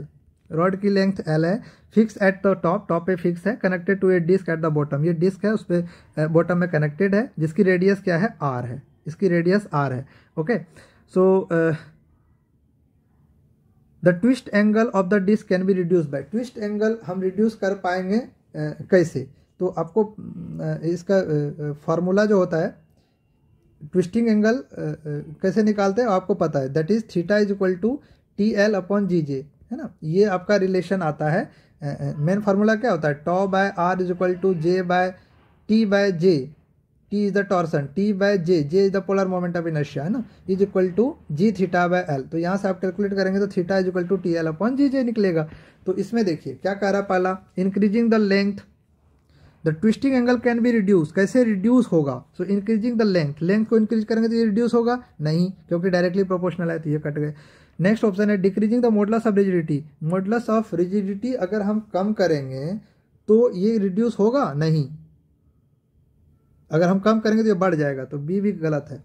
रॉड की लेंथ L है, फिक्स एट द टॉप पे फिक्स है, connected to a disc at the bottom, ये डिस्क है उस पर बॉटम में कनेक्टेड है, जिसकी रेडियस क्या है R है, इसकी रेडियस R है। Okay, so the twist angle of the disc can be reduce by, twist angle हम रिड्यूस कर पाएंगे कैसे, तो आपको इसका फार्मूला जो होता है ट्विस्टिंग एंगल कैसे निकालते हैं आपको पता है, that is theta is equal to TL/GJ, है ना, ये आपका रिलेशन आता है। मेन फार्मूला क्या होता है, tau by R is equal to T/J, T is the torsion, T/J, J is the polar moment of inertia, है ना, इज इक्वल टू G⁻L। तो यहाँ से आप कैलकुलेट करेंगे तो theta is equal to TL/GJ निकलेगा। तो इसमें देखिए क्या कह रहा है, पहला increasing the length, the twisting angle can be reduce, कैसे रिड्यूस होगा, सो इंक्रीजिंग द लेंथ को इंक्रीज करेंगे तो ये रिड्यूस होगा नहीं, क्योंकि डायरेक्टली प्रोपोर्शनल है तो ये कट गए। नेक्स्ट ऑप्शन है decreasing the modulus of rigidity, modulus of rigidity अगर हम कम करेंगे तो ये रिड्यूस होगा नहीं, अगर हम कम करेंगे तो ये बढ़ जाएगा, तो बी भी गलत है।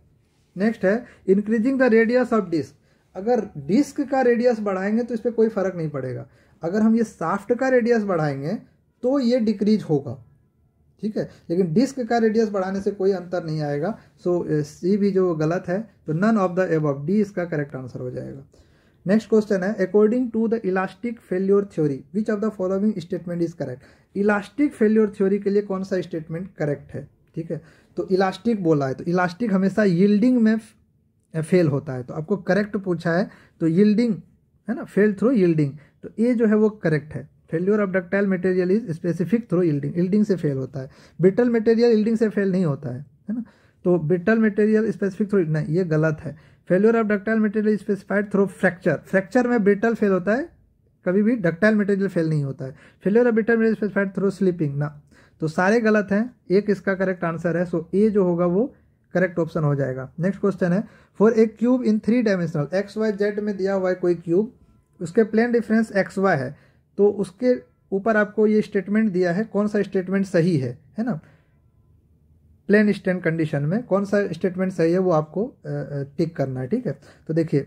नेक्स्ट है increasing the radius of disc, अगर डिस्क का रेडियस बढ़ाएंगे तो इस पर कोई फर्क नहीं पड़ेगा, अगर हम ये शाफ्ट का रेडियस बढ़ाएंगे तो ये डिक्रीज होगा, ठीक है, लेकिन डिस्क का रेडियस बढ़ाने से कोई अंतर नहीं आएगा, सो सी भी जो गलत है, तो none of the above, D इसका करेक्ट आंसर हो जाएगा। नेक्स्ट क्वेश्चन है, according to the elastic failure theory which of the following statement is correct, elastic failure theory के लिए कौन सा स्टेटमेंट करेक्ट है, ठीक है, तो इलास्टिक बोला है, तो इलास्टिक हमेशा यील्डिंग में फेल होता है, तो आपको करेक्ट पूछा है तो यील्डिंग, है ना, फेल थ्रू यील्डिंग, तो ये जो है वो करेक्ट है। Failure of ductile material is specific through yielding, yielding से फेल होता है, ब्रिटल मटेरियल यील्डिंग से फेल नहीं होता है ना, तो ब्रिटल मटेरियल स्पेसिफिक थ्रू, नहीं ये गलत है। Failure of ductile material specified through fracture, fracture में ब्रिटल फेल होता है, कभी भी डक्टाइल मटेरियल फेल नहीं होता है। Failure of brittle material specified through slipping ना, तो सारे गलत हैं, एक इसका करेक्ट आंसर है, सो ए जो होगा वो करेक्ट ऑप्शन हो जाएगा। नेक्स्ट क्वेश्चन है, for a cube in 3 dimensional, XYZ में दिया हुआ है कोई क्यूब, उसके प्लेन डिफरेंस XY है, तो उसके ऊपर आपको ये स्टेटमेंट दिया है, कौन सा स्टेटमेंट सही है ना, प्लेन स्टैंड कंडीशन में कौन सा स्टेटमेंट सही है वो आपको टिक करना है, ठीक है। तो देखिए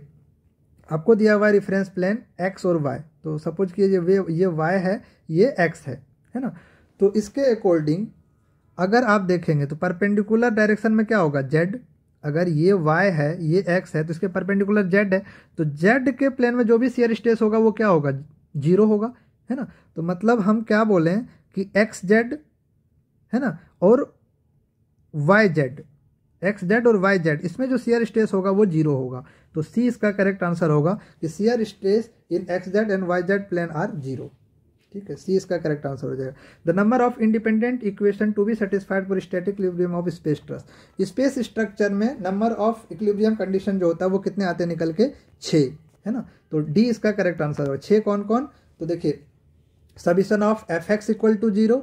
आपको दिया हुआ है रेफरेंस प्लेन X और Y, तो सपोज कि ये y है, ये x है ना। तो इसके अकॉर्डिंग अगर आप देखेंगे तो परपेंडिकुलर डायरेक्शन में क्या होगा, z। अगर ये y है, ये x है, तो इसके परपेंडिकुलर z है, तो z के प्लेन में जो भी शियर स्ट्रेस होगा वो क्या होगा, 0 होगा, है ना। तो मतलब हम क्या बोलें कि xz है ना और yz, xz और yz इसमें जो शियर स्ट्रेस होगा वो 0 होगा। तो सी इसका करेक्ट आंसर होगा कि shear stress in xz and yz plane are 0। ठीक है, सी इसका करेक्ट आंसर हो जाएगा। The number of independent equation to be satisfied for static equilibrium of space truss. Space structure में नंबर ऑफ इक्विलिब्रियम कंडीशन जो होता है वो कितने आते हैं निकल के, 6, है ना। तो डी इसका करेक्ट आंसर होगा। 6 कौन कौन, तो देखिए summation of F X equal to 0,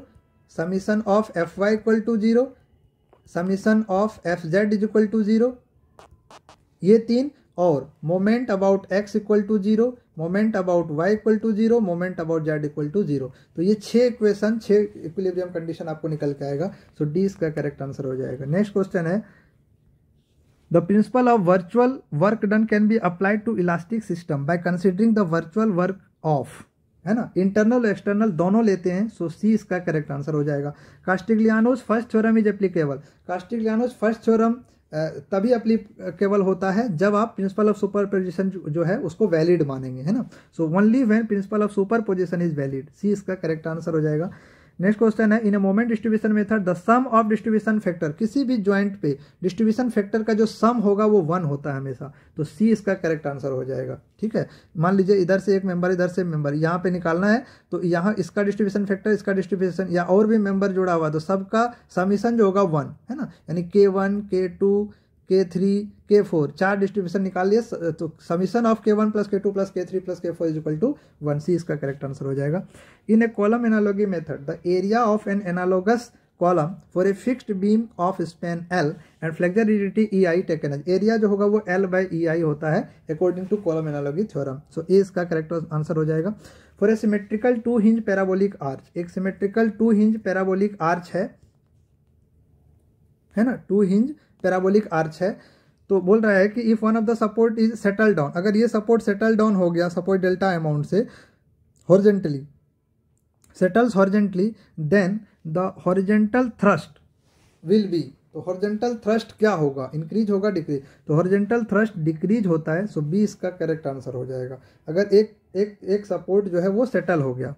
summation of F Y equal to 0, summation of F Z is equal to 0, ये 3, और moment about x equal to 0, moment about y equal to 0, moment about z equal to 0। तो ये 6 equation, 6 equilibrium condition आपको निकल के आएगा। So D इसका correct answer हो जाएगा। नेक्स्ट क्वेश्चन है, the principle of virtual work done can be applied to elastic system by considering the virtual work of, है ना, इंटरनल एक्सटर्नल दोनों लेते हैं। सो सी इसका करेक्ट आंसर हो जाएगा। Castigliano's first theorem is applicable. Castigliano's first theorem तभी एप्लीकेबल होता है जब आप प्रिंसिपल ऑफ सुपरपोजिशन जो है उसको वैलिड मानेंगे, है ना। So only when principle of superposition is valid. C इसका करेक्ट आंसर हो जाएगा। नेक्स्ट क्वेश्चन है, in a moment distribution method the sum of distribution factor, किसी भी ज्वाइंट पे डिस्ट्रीब्यूशन फैक्टर का जो सम होगा वो 1 होता है हमेशा। तो सी इसका करेक्ट आंसर हो जाएगा। ठीक है, मान लीजिए इधर से एक मेंबर, इधर से मेंबर, यहाँ पे निकालना है, तो यहाँ इसका डिस्ट्रीब्यूशन फैक्टर, इसका डिस्ट्रीब्यूशन या और भी मेंबर जुड़ा हुआ, तो सबका समीशन जो होगा 1, है ना, यानी K1 K2 K3 K4 4 distribution निकाल लिए, तो summation of K1 plus K2 plus K3 plus K4 is equal to 1। C इसका करेक्ट आंसर हो जाएगा। In a column analogy method the area of an analogous column for a fixed beam of span L and flexural rigidity EI taken as, area जो होगा वो L/EI होता है according to column analogy theorem. So A इसका correct answer हो जाएगा। For a symmetrical 2 hinge parabolic arch, एक symmetrical 2 hinge parabolic arch है ना, 2 हिंज पैराबोलिक आर्च है। तो बोल रहा है कि if one of the support is settle down, अगर ये सपोर्ट सेटल डाउन हो गया सपोर्ट डेल्टा अमाउंट से horizontally, settles horizontally, then the horizontal thrust will be, तो हॉरिजॉन्टल थ्रस्ट क्या होगा, इंक्रीज होगा डिक्रीज, तो हॉरिजॉन्टल थ्रस्ट डिक्रीज होता है। सो बी इसका करेक्ट आंसर हो जाएगा। अगर एक सपोर्ट जो है वो सेटल हो गया,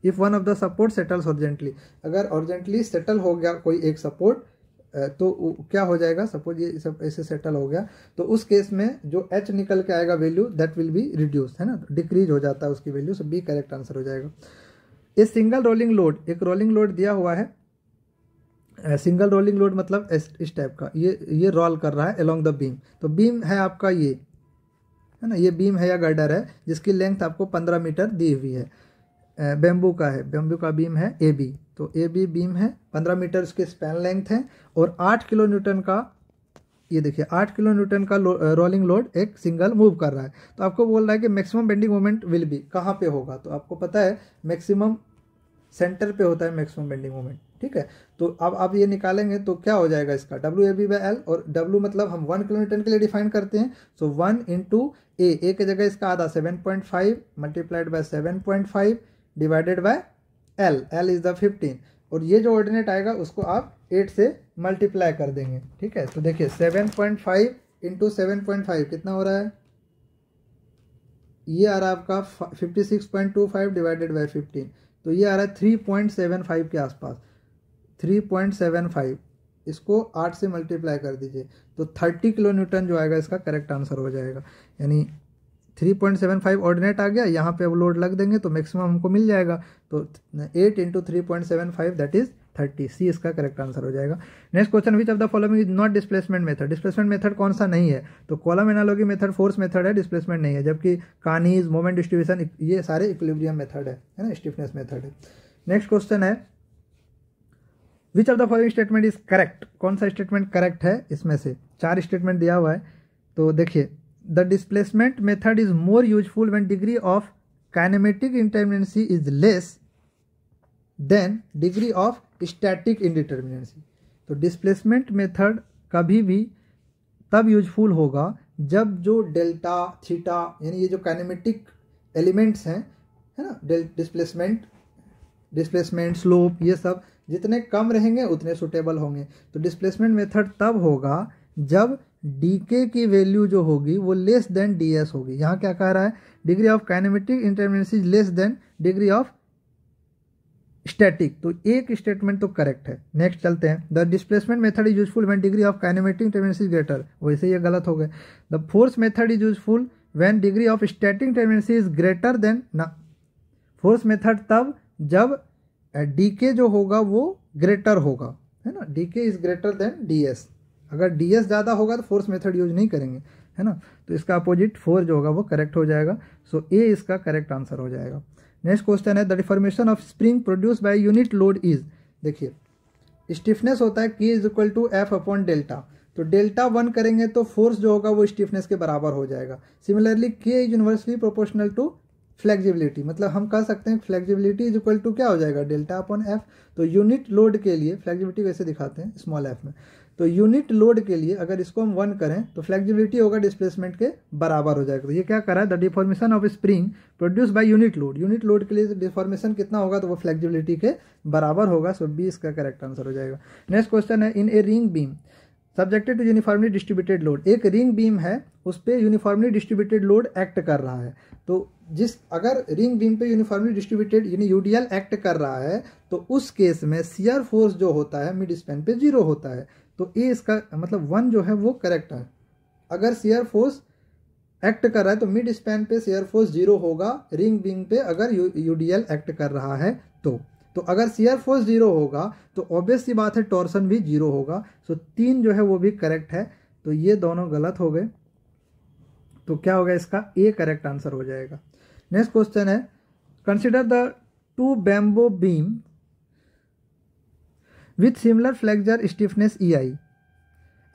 if one of the support settles horizontally, अगर हॉरिजॉन्टली सेटल हो गया कोई एक सपोर्ट, तो क्या हो जाएगा, सपोज ये सब ऐसे सेटल हो गया, तो उस केस में जो H निकल के आएगा value that will be reduce, है ना, डिक्रीज हो जाता है उसकी वैल्यू। सो बी करेक्ट आंसर हो जाएगा। ये सिंगल रोलिंग लोड, एक रोलिंग लोड दिया हुआ है, सिंगल रोलिंग लोड मतलब इस टाइप का, ये रोल कर रहा है अलोंग द बीम। तो बीम है आपका ये, है ना, ये बीम है या गर्डर है जिसकी लेंथ आपको 15 मीटर दी हुई है, बेम्बू का है, बेम्बू का बीम है AB, तो AB बीम है, 15 मीटर उसके स्पैन लेंथ है, और 8 किलो न्यूटन का, ये देखिए 8 किलो न्यूटन का रोलिंग लोड एक सिंगल मूव कर रहा है। तो आपको बोल रहा है कि maximum bending moment will be, कहाँ पे होगा, तो आपको पता है मैक्सिमम सेंटर पे होता है मैक्सिमम बेंडिंग मोमेंट। ठीक है, तो अब आप ये निकालेंगे तो क्या हो जाएगा इसका, WAB/L, और W मतलब हम 1 किलो न्यूटन के लिए डिफाइन करते हैं। सो 1 इंटू ए की जगह इसका आधा 7.5 multiplied by 7.5 divided by L is the 15, और ये जो ऑर्डिनेट आएगा उसको आप 8 से मल्टीप्लाई कर देंगे। ठीक है, तो देखिए 7.5 इंटू 7.5 कितना हो रहा है, ये आ रहा है आपका 56.25 डिवाइडेड बाय 15, तो ये आ रहा है 3.75 के आसपास, 3.75, इसको 8 से मल्टीप्लाई कर दीजिए तो 30 किलो न्यूटन जो आएगा इसका करेक्ट आंसर हो जाएगा। यानी 3.75 ऑर्डिनेट आ गया, यहाँ पे अब लोड लग देंगे तो मैक्सिमम हमको मिल जाएगा। तो 8 इंटू 3.75 दैट इज 30। सी इसका करेक्ट आंसर हो जाएगा। Next question, which of the following is not displacement method, displacement method कौन सा नहीं है, तो column analogy method force method है, डिस्प्लेसमेंट नहीं है, जबकि कानीज, मोमेंट डिस्ट्रीब्यूशन, ये सारे इक्विलिब्रियम मेथड है ना, स्टिफनेस मेथड है। नेक्स्ट क्वेश्चन है, which of the following statement is correct, कौन सा स्टेटमेंट करेक्ट है, इसमें से 4 स्टेटमेंट दिया हुआ है। तो देखिए, the displacement method is more useful when degree of kinematic indeterminacy is less than degree of static indeterminacy. तो डिस्प्लेसमेंट मेथड कभी भी तब यूजफुल होगा जब जो डेल्टा थीटा, यानी ये जो काइनेमेटिक एलिमेंट्स हैं, है ना, डिस्प्लेसमेंट स्लोप, ये सब जितने कम रहेंगे उतने सुटेबल होंगे। तो डिस्प्लेसमेंट मेथड तब होगा जब डीके की वैल्यू जो होगी वो लेस देन ds होगी। यहाँ क्या कह रहा है, degree of kinematic indeterminacy less than degree of static, तो एक स्टेटमेंट तो करेक्ट है। नेक्स्ट चलते हैं, the displacement method is useful when degree of kinematic indeterminacy is greater, वैसे ये गलत हो गए। The force method is useful when degree of static indeterminacy is greater then, ना, फोर्स मेथड तब जब डीके जो होगा वो ग्रेटर होगा, है ना, D K is greater than ds। अगर ds ज़्यादा होगा तो फोर्स मेथड यूज नहीं करेंगे, है ना, तो इसका अपोजिट 4 जो होगा वो करेक्ट हो जाएगा। सो ए इसका करेक्ट आंसर हो जाएगा। नेक्स्ट क्वेश्चन है, the deformation of spring produce by unit load is, देखिए स्टिफनेस होता है K is equal to F upon delta, तो डेल्टा 1 करेंगे तो फोर्स जो होगा वो स्टिफनेस के बराबर हो जाएगा। Similarly K is inversely proportional to flexibility, मतलब हम कह सकते हैं फ्लेक्सिबिलिटी इज इक्वल टू क्या हो जाएगा, डेल्टा अपॉन एफ। तो यूनिट लोड के लिए फ्लेक्सिबिलिटी वैसे दिखाते हैं स्मॉल एफ में, तो यूनिट लोड के लिए अगर इसको हम 1 करें तो फ्लेक्सिबिलिटी होगा डिस्प्लेसमेंट के बराबर हो जाएगा। तो ये क्या कर रहा है, the deformation of spring produce by unit load के लिए डिफॉर्मेशन कितना होगा, तो वो फ्लेक्सिबिलिटी के बराबर होगा। सो बी इसका करेक्ट आंसर हो जाएगा। नेक्स्ट क्वेश्चन है, in a ring beam subjected to uniformly distributed load, एक रिंग बीम है उस पर यूनिफॉर्मली डिस्ट्रीब्यूटेड लोड एक्ट कर रहा है। तो अगर रिंग बीम पे यूनिफॉर्मली डिस्ट्रीब्यूटेड यानी यूडीएल एक्ट कर रहा है तो उस केस में शियर फोर्स जो होता है मिड स्पैन पे 0 होता है। तो ए इसका मतलब 1 जो है वो करेक्ट है। अगर शियर फोर्स एक्ट कर रहा है तो मिड स्पैन पे शियर फोर्स 0 होगा, रिंग बीम पे अगर यूडीएल एक्ट कर रहा है तो अगर शियर फोर्स 0 होगा तो ऑब्वियस सी बात है टॉर्सन भी 0 होगा। सो 3 जो है वो भी करेक्ट है, तो ये दोनों गलत हो गए, तो क्या होगा इसका ए करेक्ट आंसर हो जाएगा। नेक्स्ट क्वेश्चन है, consider the 2 bamboo beam with similar flexure stiffness EI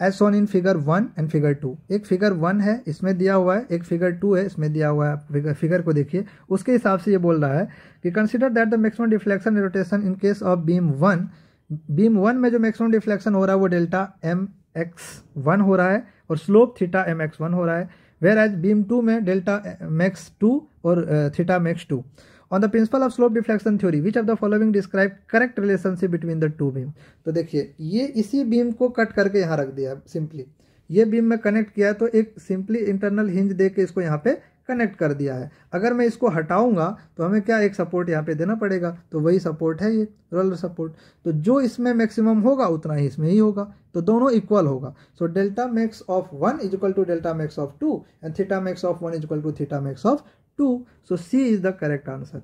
as shown in figure 1 and figure 2। एक फिगर 1 है इसमें दिया हुआ है, एक फिगर 2 है इसमें दिया हुआ है। फिगर को देखिए, उसके हिसाब से ये बोल रहा है कि consider that the maximum deflection rotation in case of beam 1 में जो मैक्सिमम डिफ्लेक्शन हो रहा है वो डेल्टा mx1 हो रहा है और स्लोप थीटा mx1 हो रहा है, वेयर एज बीम 2 में डेल्टा mx2 और theta mx2। On the principle of slope deflection theory which of the following describe correct relationship between the 2 beam. तो देखिए ये इसी बीम को कट करके यहाँ रख दिया सिंपली, ये बीम में कनेक्ट किया है तो एक सिंपली इंटरनल हिंज दे के इसको यहाँ पे कनेक्ट कर दिया है। अगर मैं इसको हटाऊंगा तो हमें क्या एक सपोर्ट यहाँ पे देना पड़ेगा, तो वही सपोर्ट है ये रोलर सपोर्ट। तो जो इसमें मैक्सिमम होगा उतना ही इसमें ही होगा, तो दोनों इक्वल होगा। So delta max of 1 is equal to delta max of 2 and theta max of 1 is equal to theta max of 2। So C is the correct answer.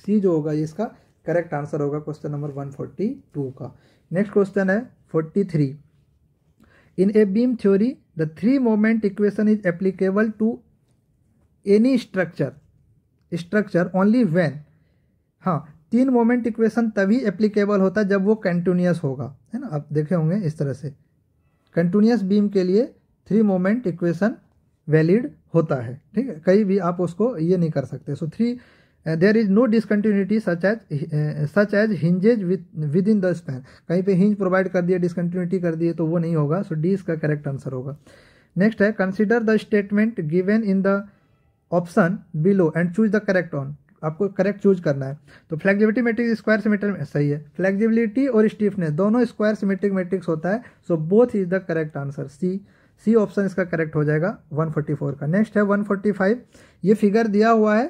C जो होगा इसका करेक्ट आंसर होगा क्वेश्चन नंबर 142 का। Next question है 43। In a beam theory the 3 moment equation is applicable to any structure only when, हाँ 3 moment equation तभी applicable होता है जब वो कंटिन्यूस होगा, है ना। आप देखे होंगे इस तरह से कंटिन्यूस बीम के लिए 3 मोमेंट इक्वेशन वैलिड होता है, ठीक है, कहीं भी आप उसको ये नहीं कर सकते। So 3 there is no discontinuity such as hinges within the span, कहीं पे हिंज प्रोवाइड कर दिए डिसकंटिन्यूटी कर दिए तो वो नहीं होगा। सो डी इसका करेक्ट आंसर होगा। नेक्स्ट है, consider the statement given in the option below and choose the correct on, आपको करेक्ट चूज करना है। तो फ्लेक्सिबिलिटी मैट्रिक्स स्क्वायर सिमेट्रिक में सही है, फ्लेक्सिबिलिटी और स्टिफनेस दोनों स्क्वायर सिमेट्रिक मैट्रिक्स होता है। So both is the correct answer, C option इसका करेक्ट हो जाएगा 144 का। नेक्स्ट है 145। ये फिगर दिया हुआ है,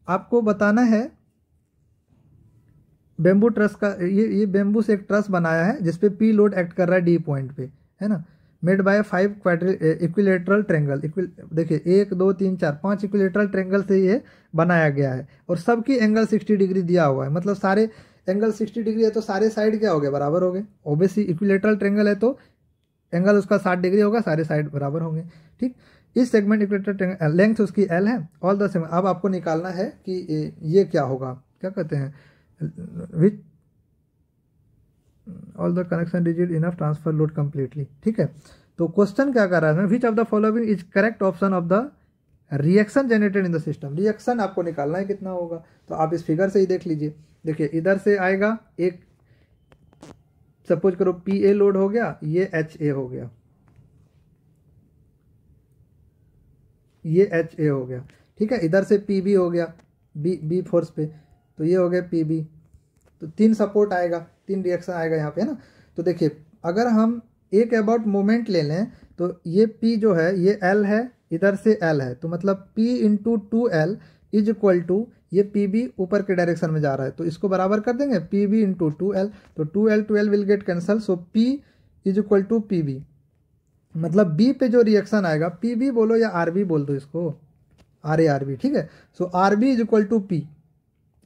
आपको बताना है बेम्बू ट्रस का, ये बेम्बू से एक ट्रस बनाया है जिसपे पी लोड एक्ट कर रहा है डी पॉइंट पे, है ना, मेड बाय 5 इक्विलेटरल ट्रेंगल। देखिए 1 2 3 4 5 इक्विलेटरल ट्रेंगल से ये बनाया गया है और सबकी एंगल 60 डिग्री दिया हुआ है, मतलब सारे एंगल 60 डिग्री है तो सारे साइड क्या हो गए, बराबर हो गए। ऑब्वियसली इक्विलेटरल ट्रेंगल है तो एंगल उसका 60 डिग्री होगा, सारे साइड बराबर होंगे, ठीक। इस सेगमेंट इक्विलेटरल ट्रेंगल लेंथ उसकी एल है, ऑल द सेगमेंट। अब आपको निकालना है कि ये क्या होगा, क्या कहते हैं, which all the connection rigid enough transfer load completely, ठीक है। तो क्वेश्चन क्या कर रहा है, which of the following is correct option of the reaction generated in the system. Reaction आपको निकालना है कितना होगा, तो आप इस फिगर से ही देख लीजिए। देखिए इधर से आएगा एक, सपोज करो PA लोड हो गया, ये HA हो गया, ये HA हो गया, ठीक है। इधर से पी बी हो गया, बी फोर्स पे, तो ये हो गया पी बी, तो 3 सपोर्ट आएगा, 3 रिएक्शन आएगा यहाँ पे, है ना। तो देखिए अगर हम एक अबाउट मोमेंट ले लें तो ये P जो है ये L है, इधर से L है, तो मतलब P into 2L is equal to ये पी बी ऊपर के डायरेक्शन में जा रहा है, तो इसको बराबर कर देंगे पी बी इंटू 2L, तो 2L will get cancel, so P is equal to P B. मतलब B पे जो रिएक्शन आएगा, पी बी बोलो या आर बी बोल दो इसको, आर बी, ठीक है। So R B is equal to P,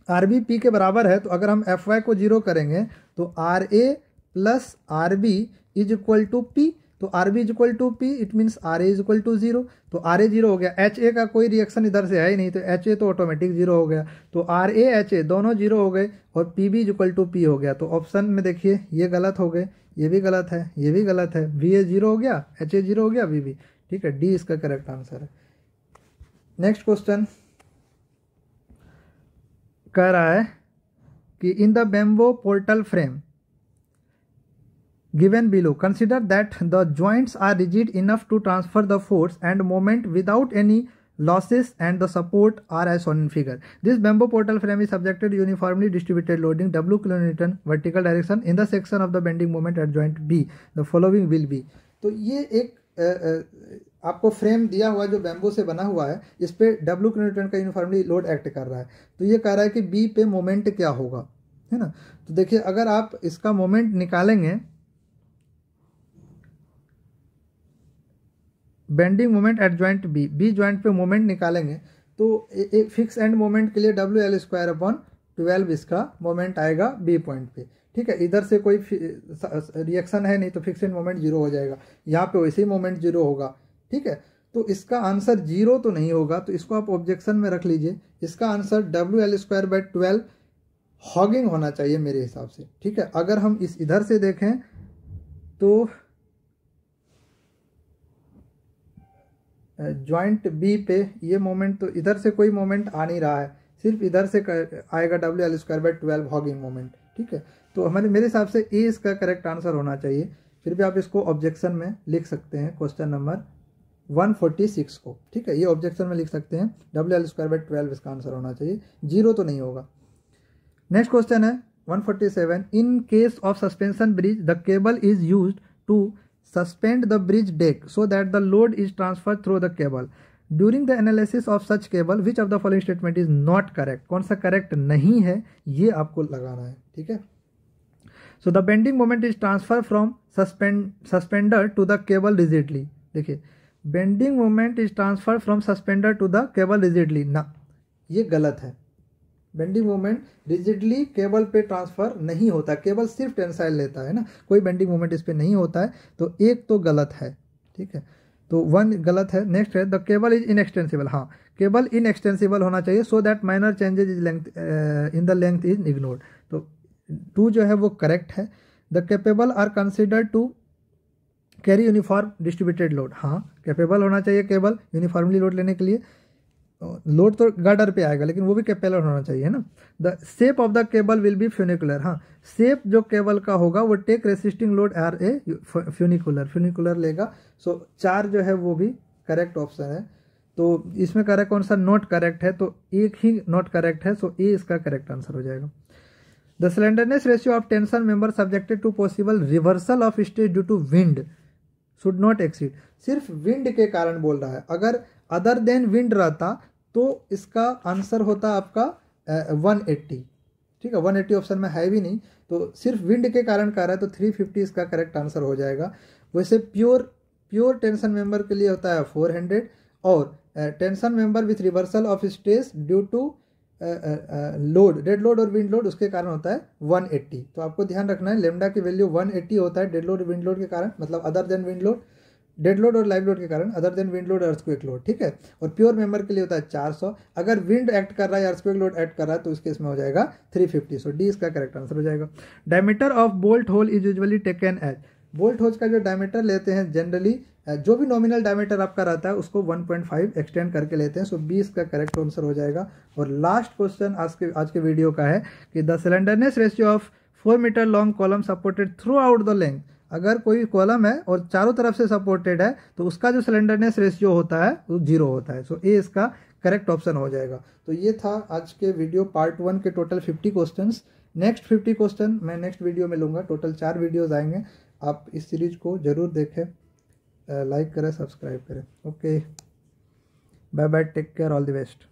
R B P के बराबर है, तो अगर हम एफ वाई को जीरो करेंगे तो R A plus R B is equal to P, तो R B is equal to P, it means R A is equal to zero, तो आर ए जीरो हो गया। एच ए का कोई reaction इधर से है ही नहीं, तो एच ए तो ऑटोमेटिक जीरो हो गया, तो आर ए एच ए दोनों जीरो हो गए और P B is equal to P हो गया। तो ऑप्शन में देखिए ये गलत हो गए, ये भी गलत है, ये भी गलत है, वी ए जीरो हो गया, एच ए जीरो हो गया, वी बी, ठीक है, डी इसका करेक्ट आंसर है। नेक्स्ट क्वेश्चन कह रहा है कि in the bamboo portal frame given below, consider that the joints are rigid enough to transfer the force and moment without any losses and the support are as shown in figure. This bamboo portal frame is subjected to uniformly distributed loading W kN vertical direction in the section of the bending moment at joint B. The following will be. तो ये एक आपको frame दिया हुआ जो bamboo से बना हुआ है, इस पे W kN का यूनिफॉर्मली लोड एक्ट कर रहा है, तो ये कह रहा है कि B पे मोमेंट क्या होगा, है ना। तो देखिए अगर आप इसका मोमेंट निकालेंगे, bending moment at joint B, B joint पे मोमेंट निकालेंगे तो एक फिक्स एंड मोमेंट के लिए डब्ल्यू एल स्क्वायर अपॉन 12 इसका मोमेंट आएगा बी पॉइंट पे, ठीक है। इधर से कोई रिएक्शन है नहीं तो फिक्स एंड मोमेंट जीरो हो जाएगा, यहाँ पे वैसे ही मोमेंट जीरो होगा, ठीक है। तो इसका आंसर जीरो तो नहीं होगा, तो इसको आप ऑब्जेक्शन में रख लीजिए। इसका answer W L square by 12 hugging होना चाहिए मेरे हिसाब से, ठीक है। अगर हम इस इधर से देखें तो जॉइंट बी पे ये मोमेंट, तो इधर से कोई मोमेंट आ नहीं रहा है, सिर्फ इधर से आएगा W L square by 12 hogging moment, ठीक है। तो मेरे हिसाब से ए इसका करेक्ट आंसर होना चाहिए। फिर भी आप इसको ऑब्जेक्शन में लिख सकते हैं क्वेश्चन नंबर 146 को, ठीक है, ये ऑब्जेक्शन में लिख सकते हैं, डब्ल्यू एल स्क्वायर बाई 12 इसका आंसर होना चाहिए, जीरो तो नहीं होगा। नेक्स्ट क्वेश्चन है 147, in case of suspension bridge the cable is use to suspend the bridge deck so that the load is transferred through the cable. During the analysis of such cable, which of the following statement is not correct? कौन सा correct नहीं है ये आपको लगाना है, ठीक है। So the bending moment is transferred from suspender to the cable rigidly. देखिए bending moment is transferred from suspender to the cable rigidly, ना ये गलत है। बेंडिंग मोमेंट रिजिडली केबल पे ट्रांसफर नहीं होता, केबल सिर्फ टेंसाइल लेता है ना, कोई बेंडिंग मोमेंट इस पे नहीं होता है, तो एक तो गलत है, ठीक है, तो 1 गलत है। नेक्स्ट है द केबल इज इनएक्सटेंसिबल, हाँ केबल इनएक्सटेंसिबल होना चाहिए, so that minor changes is length in the length is ignored, तो 2 जो है वो करेक्ट है। The capable are considered to carry uniform distributed load, हाँ कैपेबल होना चाहिए केबल यूनिफॉर्मली लोड लेने के लिए, लोड तो गर्डर पे आएगा लेकिन वो भी कैपेलर होना चाहिए ना। The shape of the cable will be funicular, हाँ शेप जो केबल का होगा वो take resisting load are a funicular लेगा, सो 4 जो है वो भी करेक्ट ऑप्शन है। तो इसमें करेक्ट कौन सा नॉट करेक्ट है, तो एक ही नॉट करेक्ट है, सो ए इसका करेक्ट आंसर हो जाएगा। The slenderness ratio of tension member subjected to possible reversal of stress due to wind should not exceed, सिर्फ विंड के कारण बोल रहा है, अगर अदर देन विंड रहता तो इसका आंसर होता आपका 180, ठीक है, 180 ऑप्शन में है भी नहीं, तो सिर्फ विंड के कारण कह रहा है, तो 350 इसका करेक्ट आंसर हो जाएगा। वैसे प्योर टेंशन मेंबर के लिए होता है 400 और tension member with reversal of stress due to load, dead load और विंड लोड उसके कारण होता है 180। तो आपको ध्यान रखना है लेमडा की वैल्यू 180 होता है डेड लोड विंड लोड के कारण, मतलब other than wind load, dead load और लाइव लोड के कारण, अदर देन विंड लोड और अर्थक्वेक लोड, ठीक है। और प्योर मेंबर के लिए होता है 400, अगर विंड एक्ट कर रहा है अर्थक्वेक लोड एक्ट कर रहा है तो इस केस में हो जाएगा 350, सो डी इसका करेक्ट आंसर हो जाएगा। Diameter of bolt hole is usually taken as, bolt hole का जो डायमीटर लेते हैं जनरली, जो भी नॉमिनल डायमीटर आपका रहता है उसको 1.5 एक्सटेंड करके लेते हैं, सो 20 का करेक्ट आंसर हो जाएगा। और लास्ट क्वेश्चन आज के वीडियो का है कि the slenderness ratio of 4 meter long column supported throughout the length अगर कोई कॉलम है और चारों तरफ से सपोर्टेड है तो उसका जो स्लेंडरनेस रेशियो होता है वो 0 होता है। सो ए इसका करेक्ट ऑप्शन हो जाएगा। तो ये था आज के वीडियो पार्ट 1 के टोटल 50 क्वेश्चंस। नेक्स्ट 50 क्वेश्चन मैं नेक्स्ट वीडियो में लूँगा। टोटल 4 वीडियोज़ आएंगे। आप इस सीरीज को ज़रूर देखें, लाइक करें, सब्सक्राइब करें। Okay, bye bye, take care, all the best.